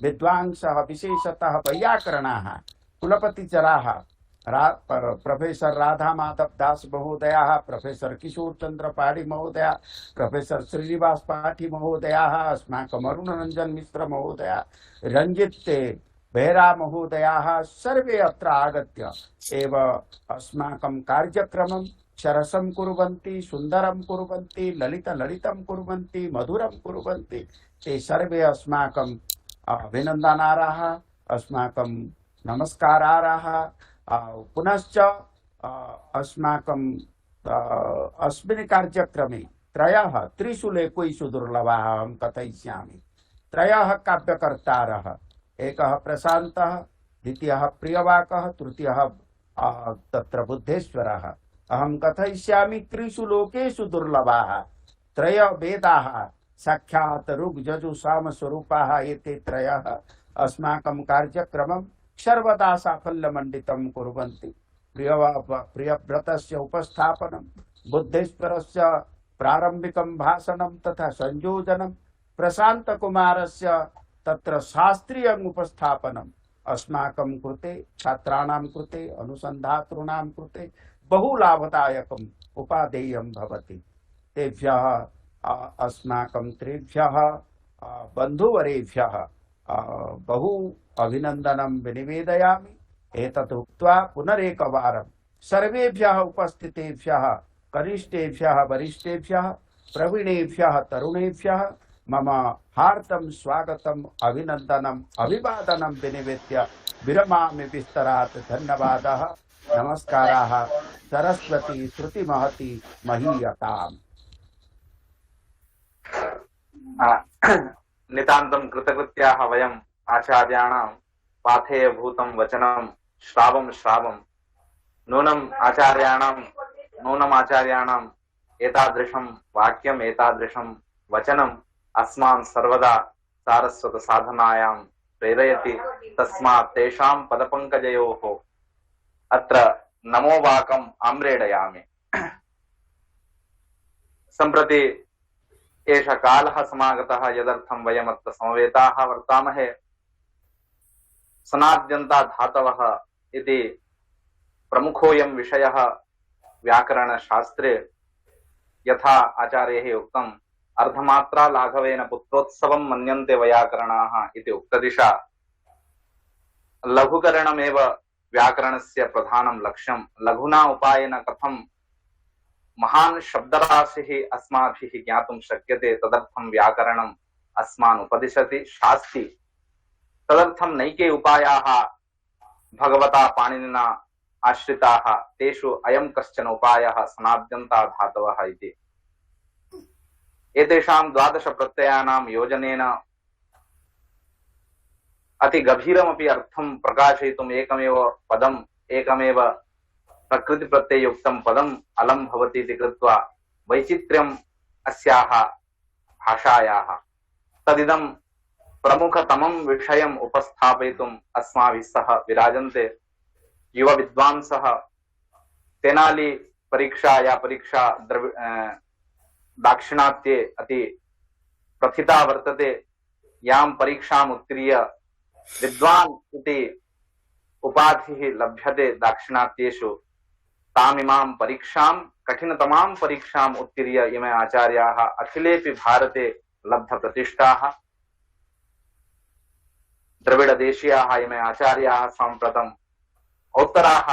विद्वांसः, विशेषतः वैयाकरणाः, कुलपतिचराः, प्रोफेसर राधा माधव दास महोदयाः, प्रोफेसर किशोर चंद्र पाठी महोदया, प्रोफेसर श्रीनिवास पाठी महोदयाः, अस्माकम् अरुणरञ्जन मिश्र महोदया, रञ्जित बेहरा महोदयाः सर्वे अत्र आगत्य एव अस्माकं कार्यक्रमं सरसं कुर्वन्ति, सुन्दरं कुर्वन्ति, ललितं कुर्वन्ति, मधुरं कुर्वन्ति। ते सर्वे अस्माकं अभिनन्दनार्हाः, अस्माकं नमस्कारार्हाः। पुनश्च अस्माकं अस्मिन् कार्यक्रमे त्रिषु लेखैषु दुर्लभाः अहं कथयिष्यामि। त्रयः काव्यकर्तारः, एकः प्रशान्तः, द्वितीयः प्रियवाकः, तृतीयः तत्र बुद्धेश्वरः। अहं कथयिष्यामि त्रिषु लोकेषु दुर्लभाः त्रय वेदाः साक्षात् ऋग् यजुः सामस्वरूपाः। एते त्रयः अस्माकं कार्यक्रमं सर्वदा साफल्यमण्डितं कुर्वन्ति। प्रियव्रतस्य उपस्थापनं, बुद्धेश्वरस्य प्रारम्भिकं भाषणं तथा संयोजनं, प्रशान्तकुमारस्य तत्र शास्त्रीयम् उपस्थापनम् अस्माकं कृते, छात्राणां कृते, अनुसन्धातॄणां कृते बहु लाभदायकम् उपादेयं भवति। तेभ्यः अस्माकं त्रिभ्यः बन्धुवरेभ्यः बहु अभिनन्दनं विनिवेदयामि। एतत् उक्त्वा पुनरेकवारं सर्वेभ्यः उपस्थितेभ्यः, कनिष्ठेभ्यः, वरिष्ठेभ्यः, प्रवीणेभ्यः, तरुणेभ्यः मम हार्दं स्वागतम्, अभिनन्दनम्, अभिवादनं विनिवेद्य विरमामि विस्तरात्। धन्यवादः, नमस्काराः। सरस्वती श्रुतिमहती महीयताम्। नितान्तं कृतकृत्याः वयम् आचार्याणां पाथेयभूतं वचनं श्रावं नूनम् आचार्याणाम् एतादृशं वाक्यम् एतादृशं वचनम् अस्मान् सर्वदा सारस्वत साधनायां प्रेरयति। तस्मात् तेषां पदपङ्कजयोः अत्र नमो वाकम् आम्रेडयामि। सम्प्रति एषः कालः समागतः यदर्थं वयमत्र समवेताः वर्तामहे। सनाद्यन्ता धातवः इति प्रमुखोऽयं विषयः व्याकरणशास्त्रे। यथा आचार्यैः उक्तम् अर्धमात्रा लाघवेन पुत्रोत्सवं मन्यन्ते वैयाकरणाः इति उक्तदिशा लघुकरणमेव व्याकरणस्य प्रधानं लक्ष्यं। लघुना उपायेन कथं महान् शब्दराशिः अस्माभिः ज्ञातुं शक्यते तदर्थं व्याकरणम् अस्मान् उपदिशति शास्ति। तदर्थं नैके उपायाः भगवता पाणिनिना आश्रिताः। तेषु अयं कश्चन उपायः सनाद्यन्ता धातवः इति। एतेषां 12 प्रत्ययानां योजनेन अति गभीरमपि अर्थं प्रकाशयितुम् एकमेव प्रकृतिप्रत्यययुक्तं पदम् अलं भवति इति कृत्वा वैचित्र्यम् अस्याः भाषायाः। तदिदं प्रमुखतमं विषयम् उपस्थापयितुम् अस्माभिः सह विराजन्ते युव विद्वांसः। तेनाली परीक्षा दाक्षिणात्ये अति प्रथिता वर्तते। यां परीक्षाम् उत्तीर्य विद्वान् इति उपाधिः लभ्यते दाक्षिणात्येषु, तामिमां परीक्षां कठिनतमां परीक्षाम् उत्तीर्य इमे आचार्याः अखिलेपि भारते लब्धप्रतिष्ठाः। द्रविडदेशीयाः इमे आचार्याः साम्प्रतम् औत्तराः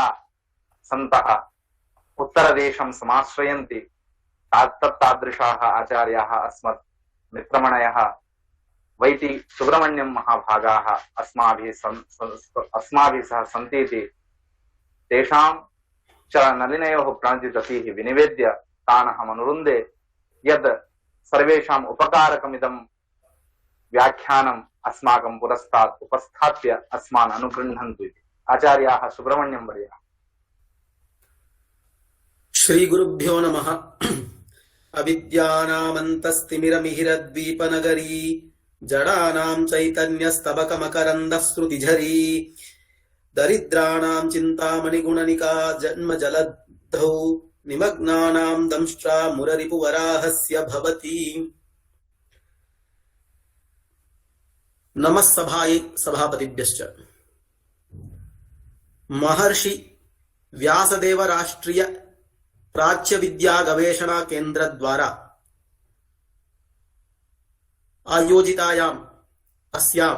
सन्तः उत्तरदेशं समाश्रयन्ति। तादृशाः आचार्याः अस्मत् मित्रमणयः वैति सुब्रह्मण्यं महाभागाः अस्माभिः सह सन्ति इति तेषां च नलिनयोः प्रणतिततिः विनिवेद्य तान् अहमनुरुन्दे यद् सर्वेषाम् उपकारकमिदं व्याख्यानम् अस्माकं पुरस्तात् उपस्थाप्य अस्मान् अनुगृह्णन्तु इति। आचार्याः सुब्रह्मण्यं वर्यः। श्री गुरुभ्यो नमः। अविद्यानामन्तस्तिमिरमिहिरद्वीपनगरी जडानां चैतन्यस्तबकमकरन्दस्रुतिझरी दरिद्राणां चिन्तामणिगुणनिका जन्मजलद्धौ निमग्नानां दंष्ट्रा मुररिपुवराहस्य भवति। नमः सभायै सभापतिभ्यश्च। महर्षि व्यासदेव राष्ट्रीय प्राच्य विद्या गवेषणा केंद्र द्वारा आयोजितायाम् अस्यां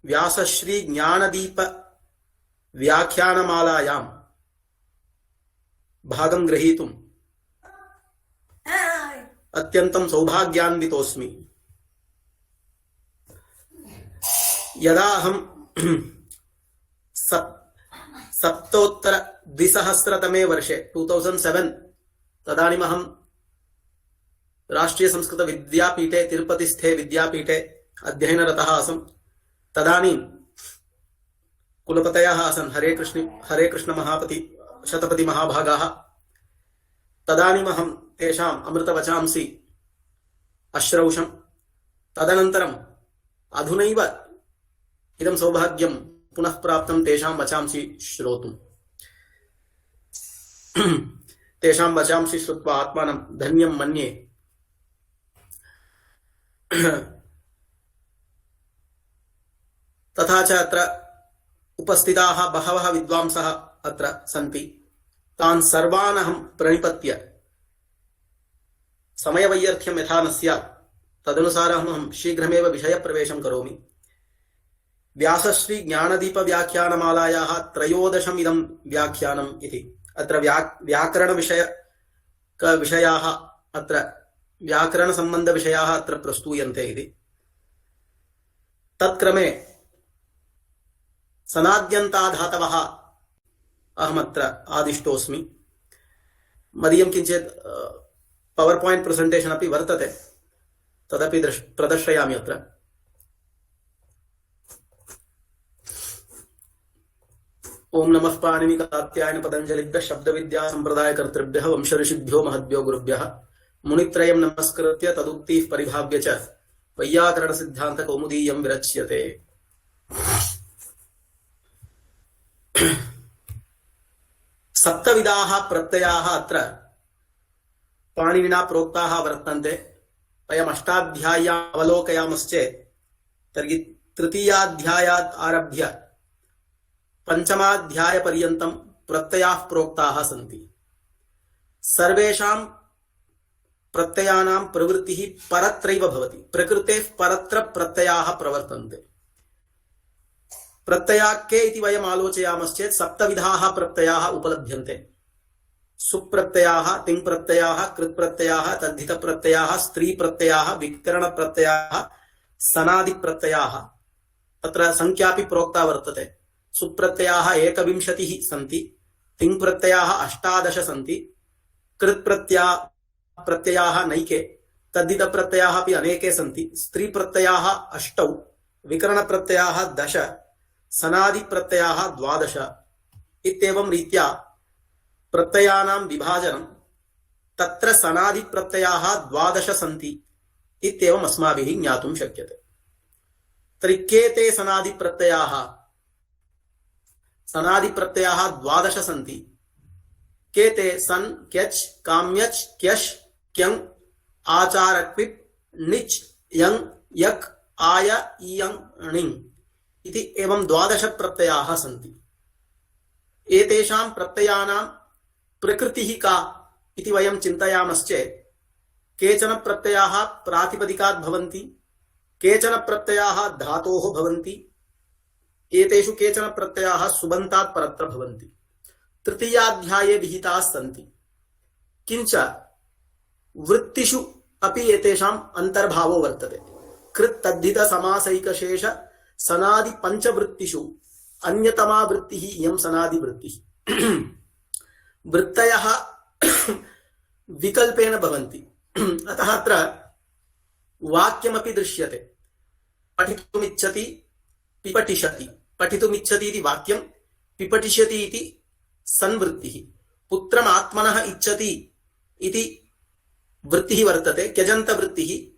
व्यासश्री ज्ञानदीप व्याख्यानमालायां भागं ग्रहीतुम् अत्यन्तं सौभाग्यान्वितोऽस्मि। यदा अहं सप्तोत्तर 2000तमे वर्षे 2007 तदानीमहं राष्ट्रीय संस्कृत विद्यापीठे तिरुपतिस्थे विद्यापीठे अध्ययनरतः आसम्। तदानीं कुलपतयः आसन् हरे कृष्ण महापति शतपति महाभागाः। तदानीमहं तेषाम् अमृतवचांसि अश्रौषम्। तदनन्तरम् अधुनैव इदं सौभाग्यं पुनः प्राप्तं तेषां वचांसि श्रोतुम्। तेषां वचांसि श्रुत्वा आत्मानं धन्यं मन्ये। तथा च अत्र उपस्थिताः बहवः विद्वांसः अत्र सन्ति। तान् सर्वान् अहं प्रणिपत्य समयवैयर्थ्यं यथा न स्यात् तदनुसारम् अहं शीघ्रमेव विषयप्रवेशं करोमि। व्यासश्री ज्ञानदीप व्याख्यानमालायाः 13 इदं व्याख्यानम् इति। अत्र व्याकरणविषयाः अत्र व्याकरणसम्बन्धविषयाः अत्र प्रस्तूयन्ते इति। तत्क्रमे सनाद्यन्ताधातवः अहमत्र आदिष्टोऽस्मि। मदीयं किञ्चित् पवर् पायिण्ट् प्रेसेण्टेशन् अपि वर्तते। तदपि प्रदर्शयामि अत्र। ओम नमः पाणिनि कात्यायन पतंजलिभ्यः शब्दविद्या संप्रदायकर्तृभ्यः वंशऋषिभ्यो महद्भ्यो गुरुभ्यः मुनित्रयं नमस्कृत्य तदुक्तिः परिभाव्य च वैयाकरण सिद्धांत कौमुदीयं विरच्यते। सप्तविधाः प्रत्ययाः अत्र पाणिनिना प्रोक्ताः वर्तन्ते। वयम् अष्टाध्याय्याम् अवलोकयामश्चेत् तर्हि तृतीयाध्यायात् आरभ्य पञ्चमाध्यायपर्यन्तं प्रत्ययाः प्रोक्ताः सन्ति। सर्वेषां प्रत्ययानां प्रवृत्तिः परत्रैव भवति। प्रकृतेः परत्र प्रत्ययाः प्रवर्तन्ते। प्रत्यया के इति वयम् आलोचयामश्चेत् सप्तविधाः प्रत्ययाः उपलभ्यन्ते। सुप्रत्ययाः, तिङ्प्रत्ययाः, कृत्प्रत्ययाः, तद्धितप्रत्ययाः, स्त्रीप्रत्ययाः, विकरणप्रत्ययाः, सनादिप्रत्ययाः। तत्र संख्यापि प्रोक्ता वर्तते। सुप्रत्ययाः 21 सन्ति, तिङ्प्रत्ययाः 18 सन्ति, कृत्प्रत्ययाः नैके, तद्धितप्रत्ययाः अपि अनेके सन्ति, स्त्रीप्रत्ययाः 8, विकरणप्रत्ययाः 10, सनादिप्रत्ययाः 12। इत्येवं रीत्या प्रत्ययानां विभाजनं तत्र सनादिप्रत्ययाः 12 सन्ति इत्येवम् अस्माभिः ज्ञातुं शक्यते। तर्हि के ते सनादिप्रत्ययाः? सनादिप्रत्ययाः 12 सन्ति। के ते? सन्, क्यच्, काम्यच्, क्यश्, क्यङ्, आचार, क्विप्, निच्, यङ्, यक्, आय, इयङ्, णिङ् इति एवं 12 प्रत्ययाः सन्ति। एतेषां प्रत्ययानां प्रकृतिः का इति वयं चिन्तयामश्चेत् केचन प्रत्ययाः प्रातिपदिकात् भवन्ति, केचन प्रत्ययाः धातोः भवन्ति, एतेषु केचन प्रत्ययाः सुबन्तात् परत्र भवन्ति। तृतीयाध्याये विहिताः सन्ति। किञ्च वृत्तिषु अपि एतेषाम् अन्तर्भावो वर्तते। कृत् तद्धित समासैकशेष सनादि पंचवृत्तिषु अन्यतमा वृत्तिः इयं सनादि वृत्तिः। वृत्तयः विकल्पेन भवन्ति। अतः अत्र वाक्यमपि दृश्यते। पठितुमिच्छति, पिपठिष्यति। पठितुमिच्छति इति वाक्यं, पिपठिष्यति इति संवृत्तिः। पुत्रम् आत्मनः इच्छति इति वृत्तिः वर्तते, क्यजन्तवृत्तिः।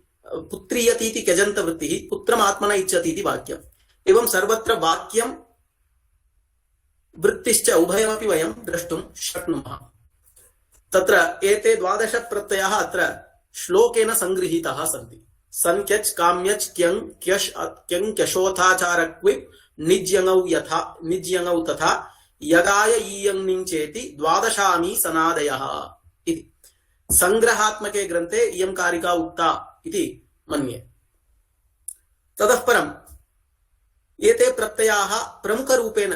पुत्रीयति इति क्यजन्तवृत्तिः, पुत्रम् आत्मनः इच्छति इति वाक्यम्। एवं सर्वत्र वाक्यं वृत्तिश्च उभयमपि वयं द्रष्टुं शक्नुमः। तत्र एते 12 प्रत्ययाः अत्र श्लोकेन संगृहीताः सन्ति। सन्, क्यच्, काम्यच्, क्यङ्, क्यश्, क्यङ्, क्यशोथाचार, क्विप्, निज्यङौ तथा यगाय ईयङ् णिङ् चेति 12 सनादयः इति संग्रहात्मके ग्रन्थे इयं कारिका उक्ता इति मन्ये। ततः परम् एते प्रत्ययाः प्रमुखरूपेण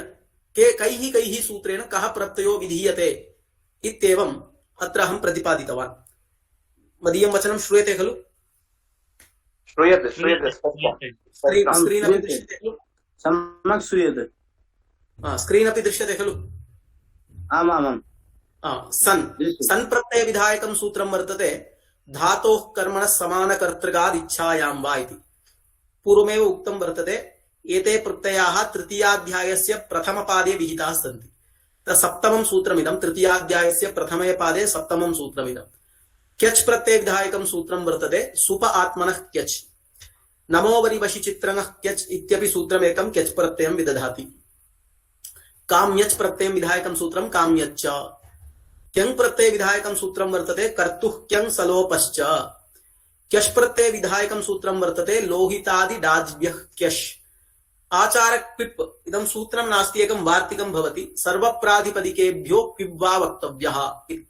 कैः सूत्रेण कः प्रत्ययो विधीयते इत्येवम् अत्र अहं प्रतिपादितवान्। मदीयं वचनं श्रूयते खलु? श्रूयते श्रूयते स्क्रीन् अपि दृश्यते खलु? सम्यक् श्रूयते। स्क्रीन् अपि दृश्यते खलु? आमामाम्। सन् प्रत्यय विधायकं सूत्रं वर्तते धातोः कर्मणः समानकर्तृगाद् इच्छायां वा इति। पूर्वमेव उक्तं वर्तते एते प्रत्ययाः तृतीयाध्यायस्य प्रथमपादे विहिताः सन्ति। सप्तमं सूत्रमिदं, तृतीयाध्यायस्य प्रथमे पादे सप्तमं सूत्रमिदं। क्यच् प्रत्यय विधायकं सूत्रं वर्तते सुप आत्मनः क्यच्। नमो वरिवशि चित्रङः क्यच् इत्यपि सूत्रमेकं क्यच् प्रत्ययं विदधाति। काम्यच् प्रत्ययं विधायकं सूत्रं काम्यच्च। क्यङ् प्रत्यय विधायकं सूत्रं वर्तते कर्तुः क्यङ् सलोपश्च। क्यश् प्रत्यय विधायकं सूत्रं वर्तते लोहितादि डाज्भ्यः क्यश्। आचार क्विप् इदं सूत्रं नास्ति, एकं वार्तिकं भवति। सर्वप्रातिपदिकेभ्यो क्विप् वा वक्तव्यः इति।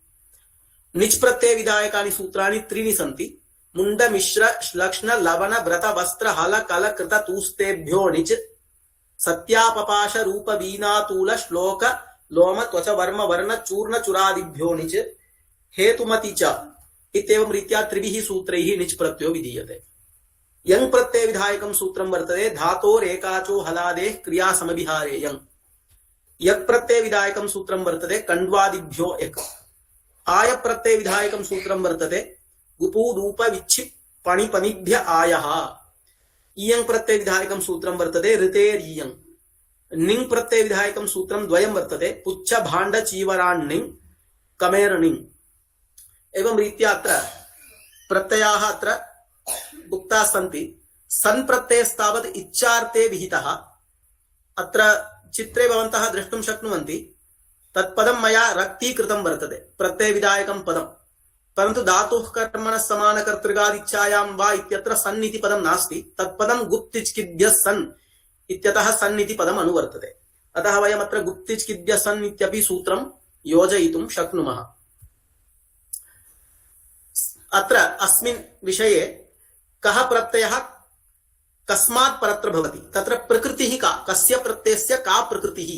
निच् प्रत्यय विधायकानि सूत्राणि 3 सन्ति। मुण्ड मिश्र श्लक्ष्ण लवण व्रत वस्त्र हल कल कृत तूस्तेभ्यो निच्। सत्यापपाश रूप वीणातूल श्लोक लोम त्वच वर्म वर्ण चूर्ण चुरादिभ्यो निच्। हेतुमति च इत्येवं रीत्या 3 सूत्रैः निच् प्रत्ययो विधीयते। यङ् प्रत्यय विधायकं सूत्रं वर्तते धातोरेकाचो हलादेः क्रिया समभिहारे यङ्। यक् प्रत्यय विधायकं सूत्रं वर्तते कण्ड्वादिभ्यो यक्। आय प्रत्यय विधायकं सूत्रं वर्तते गुपूदूप विच्छिप् पणिपनिभ्य आयः इयं प्रत्यय विधायकं सूत्रं वर्तते ऋतेर्यं निंग प्रत्यय विधायकं सूत्रं द्वयं वर्तते पुच्छ भाण्ड चीवराण्णिं कमेर्णिं एवं रीत्या अत्र प्रत्ययाः अत्र उक्ताः सन्ति सन् प्रत्ययस्तावत् इच्छार्थे विहितः अत्र चित्रे भवन्तः द्रष्टुं शक्नुवन्ति तत्पदं मया रक्तीकृतं वर्तते प्रत्यय विधायकं पदं परन्तु धातुः कर्मणः समानकर्तृकादिच्छायां वा इत्यत्र सन् इति पदं नास्ति तत्पदं गुप्तिच्किद्भ्यः सन् इत्यतः सन् इति पदम् अनुवर्तते अतः वयम् अत्र गुप्तिच्किद्भ्यः सन् इत्यपि सूत्रं योजयितुं शक्नुमः। अत्र अस्मिन् विषये कः प्रत्ययः कस्मात् परत्र भवति तत्र प्रकृतिः का कस्य प्रत्ययस्य का प्रकृतिः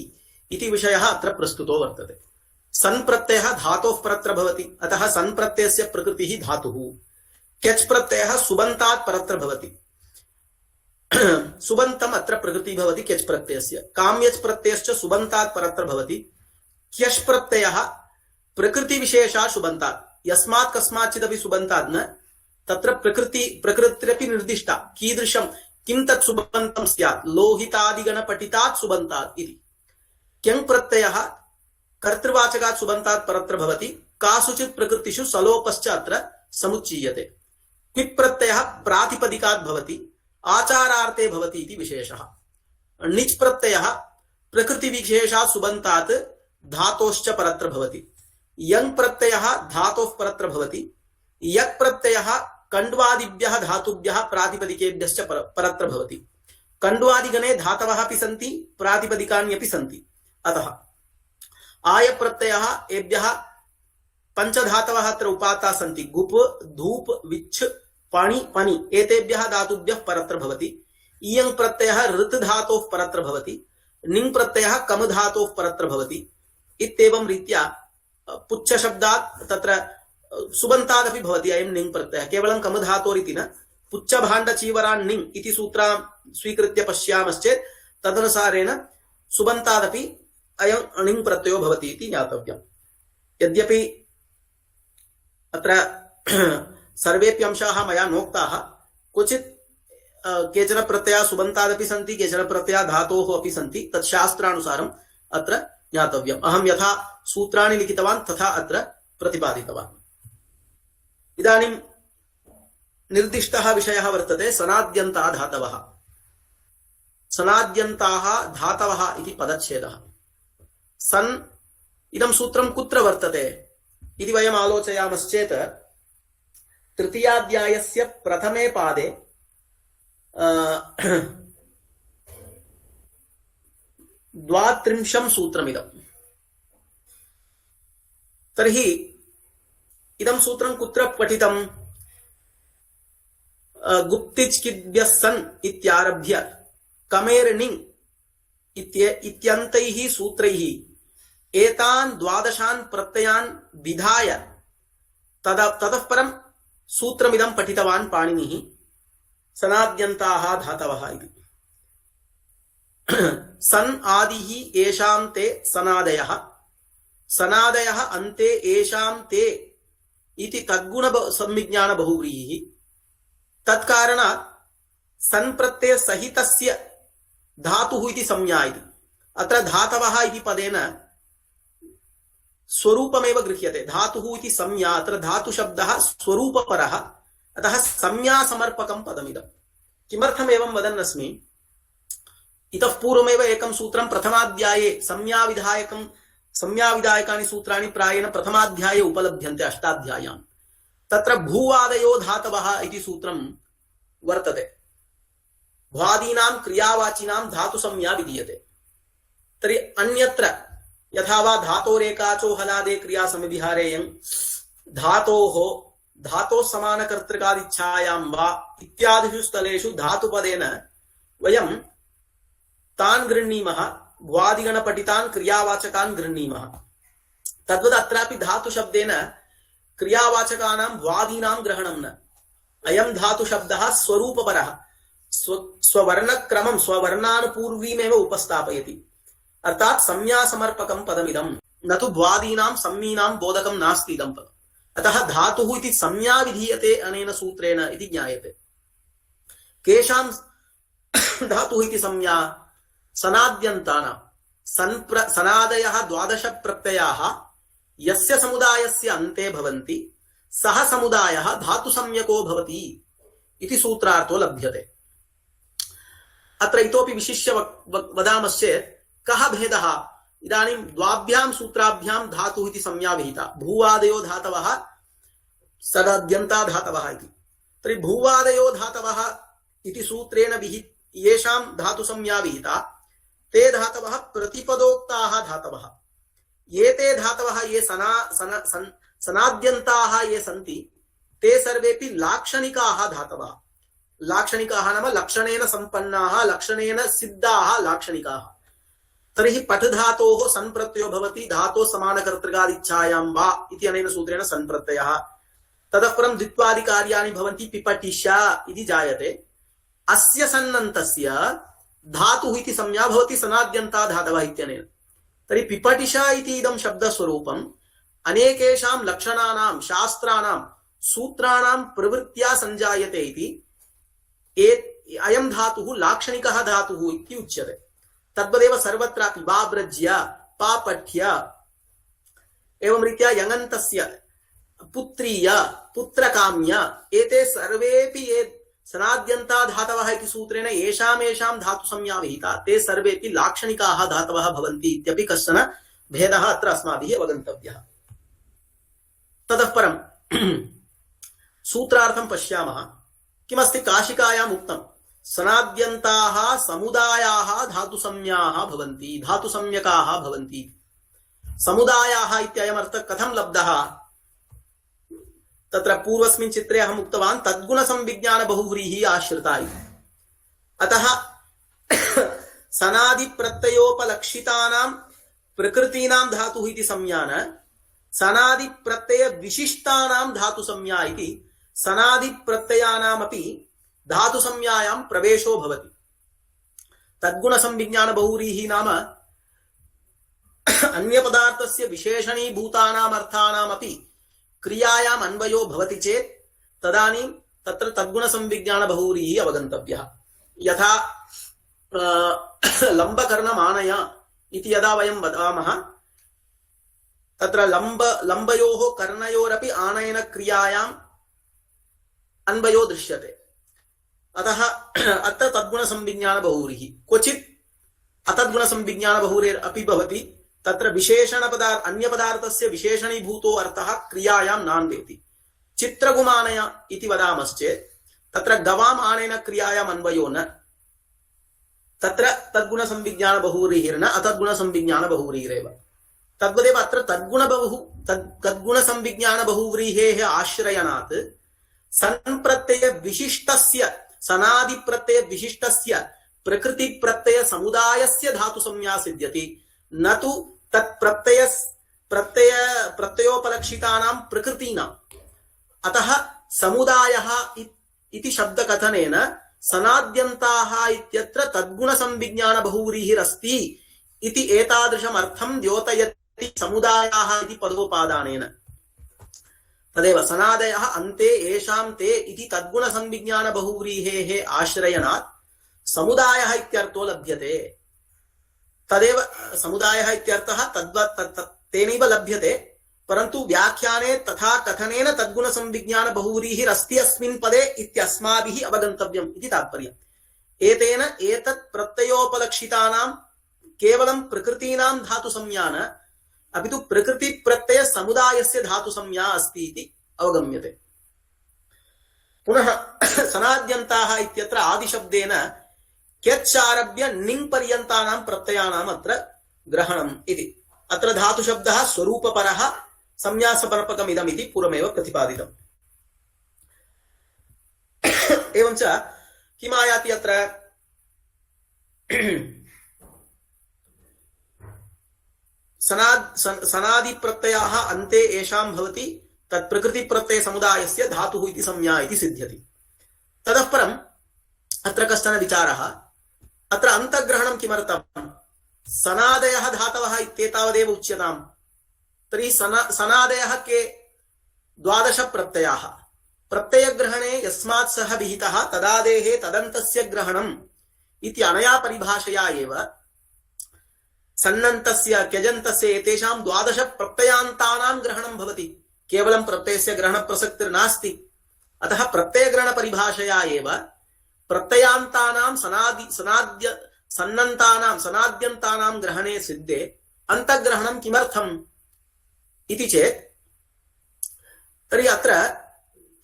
इति विषयः अत्र प्रस्तुतो वर्तते। सन् प्रत्ययः धातोः परत्र भवति अतः सन् प्रत्ययस्य प्रकृतिः धातुः। क्यच् प्रत्ययः सुबन्तात् परत्र भवति सुबन्तम् अत्र प्रकृतिः भवति क्यच् प्रत्ययस्य। काम्यच् प्रत्ययश्च सुबन्तात् परत्र भवति। क्यश् प्रत्ययः प्रकृतिविशेषः सुबन्तात् यस्मात् कस्माच्चिदपि सुबन्तात् न तत्र प्रकृतिरपि निर्दिष्टा कीदृशं किं तत् सुबन्तं स्यात् लोहितादिगणपठितात् सुबन्तात् इति। क्यङ् प्रत्ययः कर्तृवाचकात् सुबन्तात् परत्र भवति कासुचित् प्रकृतिषु सलोपश्च अत्र समुच्चीयते। क्विप् प्रत्ययः प्रातिपदिकात् भवति आचारार्थे भवति इति विशेषः। णिच् प्रत्ययः प्रकृतिविशेषात् सुबन्तात् धातोश्च परत्र भवति। यङ् प्रत्ययः धातोः परत्र भवति। यक् प्रत्ययः कण्ड्वादिभ्यः धातुभ्यः प्रातिपदिकेभ्यश्च परत्र भवति। कण्ड्वादिगणे धातवः अपि सन्ति प्रातिपदिकान्यपि सन्ति अतः आय प्रत्ययः एभ्यः पञ्चधातवः अत्र उपात्ताः सन्ति गुप धूप विच्छ पाणि पनि एतेभ्यः धातुभ्यः परत्र भवति। इयं प्रत्ययः ऋत् धातोः परत्र भवति। निङ् प्रत्ययः कम धातोः परत्र भवति। इत्येवं रीत्या पुच्छ शब्दात् तत्र सुबन्तादपि भवति अयं निङ् प्रत्ययः केवलं कम धातोरिति न पुच्छ भाण्ड चीवरान् निङ् इति सूत्रं स्वीकृत्य पश्यामश्चेत् तदनुसारेण सुबन्तादपि अयं णिङ् प्रत्ययो भवति इति ज्ञातव्यम्। यद्यपि अत्र सर्वेपि अंशाः मया नोक्ताः क्वचित् केचन प्रत्ययाः सुबन्तादपि सन्ति केचन प्रत्ययाः धातोः अपि सन्ति तत् शास्त्रानुसारम् अत्र ज्ञातव्यम्। अहं यथा सूत्राणि लिखितवान् तथा अत्र प्रतिपादितवान्। इदानीं निर्दिष्टः विषयः वर्तते सनाद्यन्ताः धातवः। सनाद्यन्ताः धातवः इति पदच्छेदः। सन् इदं सूत्रं कुत्र वर्तते इति वयम् आलोचयामश्चेत् तृतीयाध्यायस्य प्रथमे पादे द्वात्रिंशं सूत्रमिदम्। तर्हि इदं सूत्रं कुत्र पठितं गुप्तिच्किद्भ्यः सन् इत्यारभ्य कमेर्णिङ् इत्यन्तैः सूत्रैः एतान् द्वादशान् प्रत्ययान् विधाय ततः परं सूत्रमिदं पठितवान् पाणिनिः सनाद्यन्ताः धातवः इति। सन् आदिः येषां ते सनादयः सनादयः अन्ते येषां ते इति तद्गुण संविज्ञान बहुव्रीहिः तत्कारणात् सन् प्रत्यय सहितस्य धातुः इति संज्ञा इति। अत्र धातवः इति पदेन स्वरूपमेव गृह्यते। धातुः इति संज्ञा अत्र धातुशब्दः स्वरूपपरः अतः संज्ञासमर्पकं पदमिदं। किमर्थम् एवं वदन्नस्मि इतः पूर्वमेव एकं सूत्रं प्रथमाध्याये संज्ञाविधायकानि सूत्राणि प्रायेण प्रथमाध्याये उपलभ्यन्ते अष्टाध्याय्यां। तत्र भूवादयो धातवः इति सूत्रं वर्तते। भ्वादीनां क्रियावाचिनां धातुसंज्ञा विधीयते। तर्हि अन्यत्र यथा वा धातोरेकाचो हलादे क्रिया समिविहारेयं धातोः समानकर्तृकादिच्छायां वा इत्यादिषु स्थलेषु धातुपदेन वयं तान् गृह्णीमः भ्वादिगणपठितान् क्रियावाचकान् गृह्णीमः। तद्वत् अत्रापि धातुशब्देन क्रियावाचकानां भ्वादीनां ग्रहणं न। अयं धातुशब्दः स्वरूपपरः स्ववर्णक्रमं स्ववर्णानुपूर्वीमेव उपस्थापयति अर्थात् संज्ञासमर्पकं पदमिदं न तु भ्वादीनां संज्ञीनां बोधकं नास्ति इदं पदम्। अतः धातुः इति संज्ञा विधीयते अनेन सूत्रेण इति ज्ञायते। केषां धातुः इति संज्ञा? सनाद्यन्तानां सनादयः 12 प्रत्ययाः यस्य समुदायस्य अन्ते भवन्ति सः समुदायः धातुसंज्ञको भवति इति सूत्रार्थो लभ्यते। अत्र इतोपि विशिष्य वदामश्चेत् कः भेदः? इदानीं द्वाभ्यां सूत्राभ्यां धातुः इति संज्ञा विहिता। भूवादयो धातवः सनाद्यन्ता धातवः इति। तर्हि भूवादयो धातवः इति सूत्रेण येषां धातुसंज्ञा विहिता ते धातवः प्रतिपदोक्ताः धातवः। ये ते धातवः ये सनाद्यन्ताः ये सन्ति ते सर्वेपि लाक्षणिकाः धातवः। लाक्षणिकाः नाम लक्षणेन सम्पन्नाः, लक्षणेन सिद्धाः लाक्षणिकाः। तर्हि पठ धातोः सन् प्रत्ययो भवति धातोः समानकर्तृकादिच्छायां वा इति अनेन सूत्रेण सन् प्रत्ययः। ततः परं द्वित्वादि कार्याणि भवन्ति पिपठिष इति जायते। अस्य सन्नन्तस्य धातुः इति संज्ञा भवति सनाद्यन्ता धातवः इत्यनेन। तर्हि पिपठिष इति इदं शब्दस्वरूपम् अनेकेषां लक्षणानां शास्त्राणां सूत्राणां प्रवृत्त्या सञ्जायते इति अयं धातुः लाक्षणिकः धातुः इति उच्यते। तद्वदेव सर्वत्रापि बाभ्रज्य पापठ्य एवं रीत्या यङन्तस्य पुत्रीय पुत्रकाम्य एते सर्वेपि ये सनाद्यन्ता धातवः इति सूत्रेण येषामेषां धातुसंज्ञा विहिता ते सर्वेपि लाक्षणिकाः धातवः भवन्ति इत्यपि कश्चन भेदः अत्र अस्माभिः अवगन्तव्यः। ततः परं सूत्रार्थं पश्यामः। किमस्ति? काशिकायाम् उक्तं सनाद्यन्ताः समुदायाः धातुसंज्ञाः भवन्ति, धातुसंज्ञकाः भवन्ति। समुदायाः इत्ययमर्थः कथं लब्धः? तत्र पूर्वस्मिन् चित्रे अहम् उक्तवान् तद्गुणसंविज्ञान बहुव्रीहिः आश्रिता इति। अतः सनादि प्रत्ययोपलक्षितानां प्रकृतीनां धातुः इति संज्ञा न सनादि प्रत्यय विशिष्टानां धातु संज्ञा इति सनादि प्रत्ययानामपि धातु संज्ञायां प्रवेशो भवति। तद्गुण संविज्ञान बहुव्रीहि नाम अन्य पदार्थस्य विशेषणीभूतानाम् अर्थानामपि क्रियायाम् अन्वयो भवति चेत् तदानीं तत्र तद्गुण संविज्ञान बहुव्रीहि अवगन्तव्यः। यथा लम्बकर्णमानय इति यदा वयं वदामः तत्र लम्बयोः कर्णयोरपि आनयन क्रियायाम् अन्वयो दृश्यते। अतः अत्र तद्गुण संविज्ञान बहुव्रीहि। क्वचित् अतद्गुण संविज्ञान बहुव्रीहिरपि भवति। तत्र विशेषण पदार्थ अन्य पदार्थस्य विशेषणीभूतो अर्थः क्रियायां नान्वेति। चित्रगुमानय इति वदामश्चेत् तत्र गवाम् आनयन क्रियायाम् अन्वयो न तत्र तद्गुण संविज्ञान बहुव्रीहिर्न अतद्गुण संविज्ञान बहुव्रीहिरेव। तद्वदेव अत्र तद्गुण संविज्ञान बहुव्रीहेः आश्रयणात् सन्प्रत्यय विशिष्टस्य सनादि प्रत्यय विशिष्टस्य प्रकृति प्रत्यय समुदायस्य धातु संज्ञा सिद्ध्यति न तु तत् प्रत्ययोपलक्षितानां प्रकृतीनाम्। अतः समुदायः इति शब्दकथनेन सनाद्यन्ताः इत्यत्र तद्गुण संविज्ञान बहुव्रीहिरस्ति इति एतादृशम् अर्थं द्योतयति समुदायाः इति पदोपादानेन। तदेव सनादयः अन्ते येषां ते इति तद्गुण संविज्ञान बहुव्रीहेः आश्रयणात् समुदायः इत्यर्थो लभ्यते। तदेव समुदायः इत्यर्थः तेनैव लभ्यते, परन्तु व्याख्याने तथा कथनेन तद्गुण संविज्ञान बहुव्रीहिरस्ति अस्मिन् पदे इत्यस्माभिः अवगन्तव्यम् इति तात्पर्यम्। एतेन एतत् प्रत्ययोपलक्षितानां केवलं प्रकृतीनां धातु संज्ञा न अपि तु प्रकृति प्रत्यय समुदायस्य धातु संज्ञा अस्ति इति अवगम्यते। पुनः सनाद्यन्ताः इत्यत्र आदिशब्देन क्यच्चारभ्य निङ् पर्यन्तानां प्रत्ययानाम् अत्र ग्रहणम् इति। अत्र धातुशब्दः स्वरूपपरः संज्ञासमर्पकम् इदम् इति पूर्वमेव प्रतिपादितम्। एवञ्च किमायाति अत्र सनादि प्रत्ययाः अन्ते येषां भवति तत् प्रकृति प्रत्यय समुदायस्य धातुः इति संज्ञा इति सिद्ध्यति। ततः परम् अत्र कश्चन विचारः। अत्र अन्तग्रहणं किमर्थम्? सनादयः धातवः इत्येतावदेव उच्यताम्। तर्हि सनादयः के द्वादश प्रत्ययाः प्रत्ययग्रहणे यस्मात् सह विहितः तदादेः तदन्तस्य ग्रहणम् इति अनया परिभाषया एव सन्नन्तस्य क्यजन्तस्य एतेषां द्वादश प्रत्ययान्तानां ग्रहणं भवति। केवलं प्रत्ययस्य ग्रहणप्रसक्तिर्नास्ति। अतः प्रत्ययग्रहण परिभाषया एव प्रत्ययान्तानां सन्नन्तानां ग्रहणे सिद्धे अन्तग्रहणं किमर्थम् इति चेत् तर्हि अत्र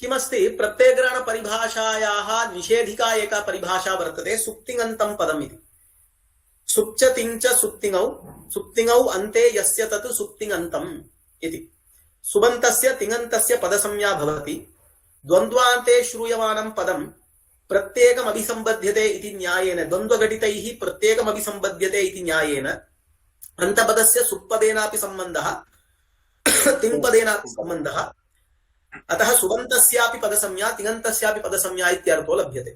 किमस्ति, प्रत्ययग्रहण परिभाषायाः निषेधिका एका परिभाषा वर्तते सुप्तिङन्तं पदम् इति। सुप्च तिञ्च सुप्तिङौ अन्ते यस्य तत् सुप्तिङन्तम् इति। सुबन्तस्य तिङन्तस्य पदसंज्ञा भवति। द्वन्द्वान्ते श्रूयमाणं पदं प्रत्येकम् अभिसम्बध्यते इति न्यायेन, द्वन्द्वघटितैः प्रत्येकम् अभिसम्बध्यते इति न्यायेन अन्तपदस्य सुप्पदेनापि सम्बन्धः तिङ्पदेनापि सम्बन्धः। अतः सुबन्तस्यापि पदसंज्ञा तिङन्तस्यापि पदसंज्ञा इत्यर्थो लभ्यते।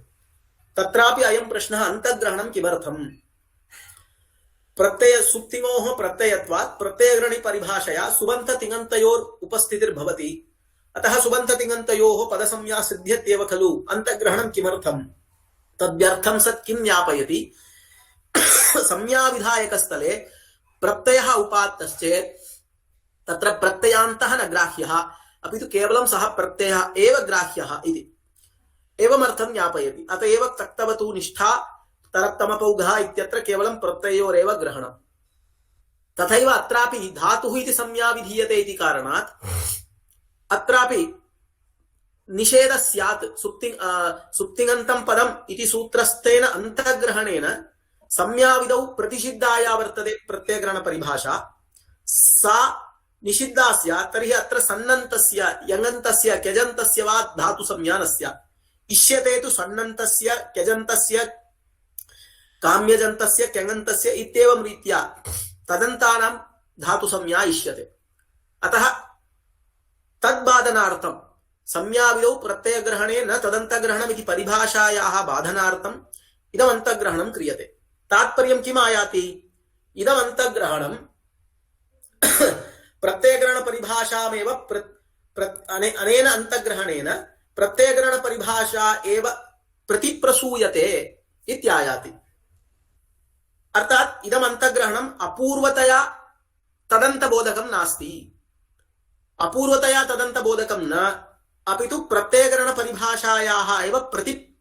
तत्रापि अयं प्रश्नः अन्तग्रहणं किमर्थम्? प्रत्यय सुप्तिङोः प्रत्ययत्वात् प्रत्ययग्रहणी परिभाषया सुबन्त तिङन्तयोर् उपस्थितिर्भवति। अतः सुबन्त तिङन्तयोः पदसंज्ञा सिद्ध्यत्येव खलु अन्तग्रहणं किमर्थम्? तद्व्यर्थं सत् किं ज्ञापयति? संज्ञाविधायकस्थले प्रत्ययः उपात्तश्चेत् तत्र प्रत्ययान्तः न ग्राह्यः, अपि तु केवलं सः प्रत्ययः एव ग्राह्यः इति एवमर्थं ज्ञापयति। अत एव तक्तवतु निष्ठा तरक्तमपौघः इत्यत्र केवलं प्रत्ययोरेव ग्रहणम्। तथैव अत्रापि धातुः इति संज्ञा विधीयते इति कारणात् अत्रापि निषेधः स्यात्। सुप्तिङन्तं पदम् इति सूत्रस्थेन अन्तग्रहणेन संज्ञाविधौ प्रतिषिद्धाया वर्तते प्रत्ययग्रहण परिभाषा, सा निषिद्धा स्यात्। तर्हि अत्र सन्नन्तस्य यङन्तस्य क्यजन्तस्य वा धातु संज्ञा न स्यात्। इष्यते तु सन्नन्तस्य क्यजन्तस्य काम्यजन्तस्य क्यङन्तस्य इत्येवं रीत्या तदन्तानां धातु संज्ञा इष्यते। अतः तद्बाधनार्थं संज्ञाविधौ प्रत्ययग्रहणे न तदन्तग्रहणम् इति परिभाषायाः बाधनार्थम् इदम् अन्तग्रहणं क्रियते। तात्पर्यं किम् आयाति? इदम् अन्तग्रहणं प्रत्ययग्रहण परिभाषामेव अनेन अन्तग्रहणेन प्रत्ययग्रहण परिभाषा एव प्रतिप्रसूयते इत्यायाति। अर्थात् इदम् अन्तग्रहणम् अपूर्वतया तदन्तबोधकं नास्ति। अपूर्वतया तदन्तबोधकं न, अपि तु प्रत्ययग्रहण परिभाषायाः एव प्रतिप्रसवकं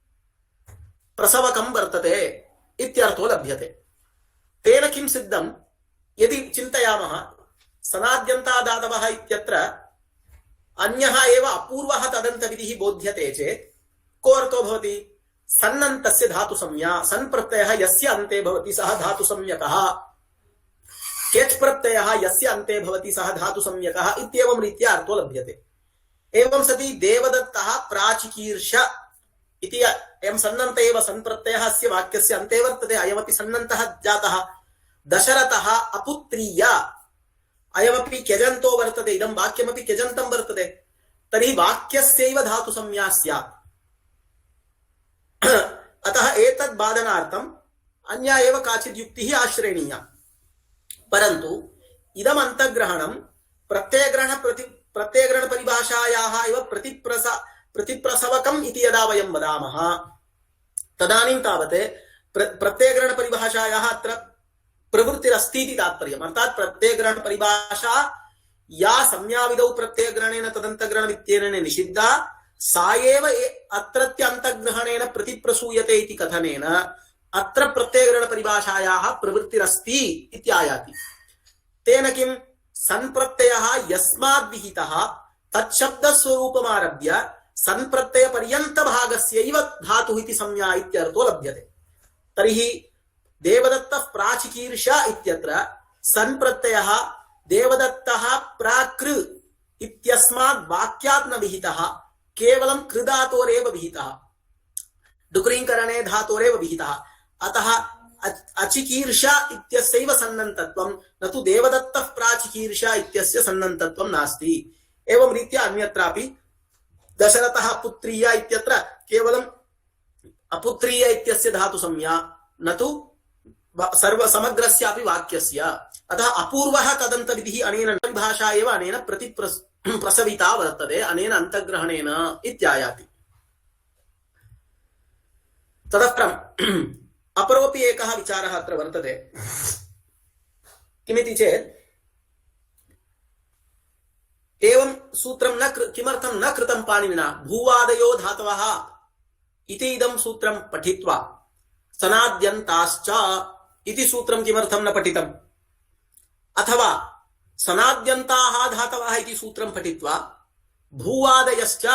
वर्तते इत्यर्थो लभ्यते। तेन किं सिद्धं? यदि चिन्तयामः सनाद्यन्तादातवः इत्यत्र अन्यः एव अपूर्वः तदन्तविधिः बोध्यते चेत् को अर्थो भवति? सन्नन्तस्य धातु संज्ञा, सन् प्रत्ययः यस्य अन्ते भवति सः धातु संज्ञकः, केच् प्रत्ययः यस्य अन्ते भवति सः धातु संज्ञकः इत्येवं रीत्या अर्थो लभ्यते। एवं सति देवदत्तः प्राचिकीर्ष इति अयं सन्नन्त एव सन् प्रत्ययः अस्य वाक्यस्य अन्ते वर्तते, अयमपि सन्नन्तः जातः। दशरथः अपुत्रीय, अयमपि क्यजन्तो वर्तते, इदं वाक्यमपि क्यजन्तं वर्तते। तर्हि वाक्यस्यैव धातु संज्ञा स्यात्। अतः एतद् बाधनार्थम् अन्या एव काचित् युक्तिः आश्रयणीया। परन्तु इदम् अन्तग्रहणं प्रत्ययग्रहण परिभाषायाः एव प्रतिप्रसवकम् इति यदा वयं वदामः तदानीं तावत् प्रत्ययग्रहण परिभाषायाः अत्र प्रवृत्तिरस्ति इति तात्पर्यम्। अर्थात् प्रत्ययग्रहण परिभाषा या संज्ञाविधौ प्रत्ययग्रहणेन तदन्तग्रहणम् इत्यनेन निषिद्धा, सा एव अत्रत्य अन्तग्रहणेन प्रतिप्रसूयते इति कथनेन अत्र प्रत्ययग्रहण परिभाषायाः प्रवृत्तिरस्ति इत्यायाति। तेन किं? सन्प्रत्ययः यस्माद् विहितः तच्छब्दस्वरूपमारभ्य सन्प्रत्ययपर्यन्तभागस्यैव धातुः इति संज्ञा इत्यर्थो लभ्यते। तर्हि देवदत्तः प्राचिकीर्ष इत्यत्र सन्प्रत्ययः देवदत्तः प्राकृ इत्यस्माद् वाक्यात् न विहितः, केवलं कृधातोरेव विहितः, डुक्रीकरणे धातोरेव विहितः। अतः अचिकीर्ष इत्यस्यैव सन्नन्तत्वं, न तु देवदत्तः प्राचिकीर्ष इत्यस्य सन्नन्तत्वं नास्ति। एवं रीत्या अन्यत्रापि दशरथः पुत्रीय इत्यत्र केवलं अपुत्रीय इत्यस्य धातु संज्ञा, न तु सर्व समग्रस्यापि वाक्यस्य। अतः अपूर्वः तदन्तविधिः अनेन परिभाषा एव अनेन प्रसविता वर्तते अनेन अन्तग्रहणेन इत्यायाति। ततः परम् अपरोपि एकः विचारः अत्र वर्तते। किमिति चेत् एवं सूत्रं किमर्थं न कृतं पाणिनिना भूवादयो धातवः इति इदं सूत्रं पठित्वा सनाद्यन्ताश्च इति सूत्रं किमर्थं न पठितम्, अथवा सनाद्यन्ताः धातवः इति सूत्रं पठित्वा भूवादयश्च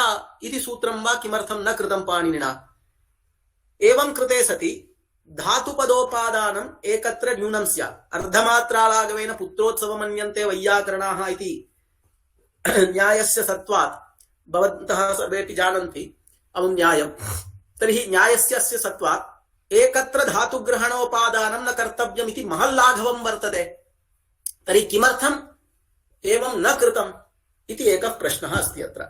इति सूत्रं वा किमर्थं न कृतं पाणिनिना। एवं कृते सति धातुपदोपादानम् एकत्र न्यूनं स्यात्। अर्धमात्रालाघवेन पुत्रोत्सवमन्यन्ते वैयाकरणाः इति न्यायस्य सत्त्वात् भवन्तः सर्वेपि जानन्ति अमुं न्यायम्। तर्हि न्यायस्य अस्य सत्त्वात् एकत्र धातुग्रहणोपादानं न कर्तव्यम् इति महल्लाघवं वर्तते। तर्हि किमर्थम् एवं न कृतम् इति एकः प्रश्नः अस्ति अत्र।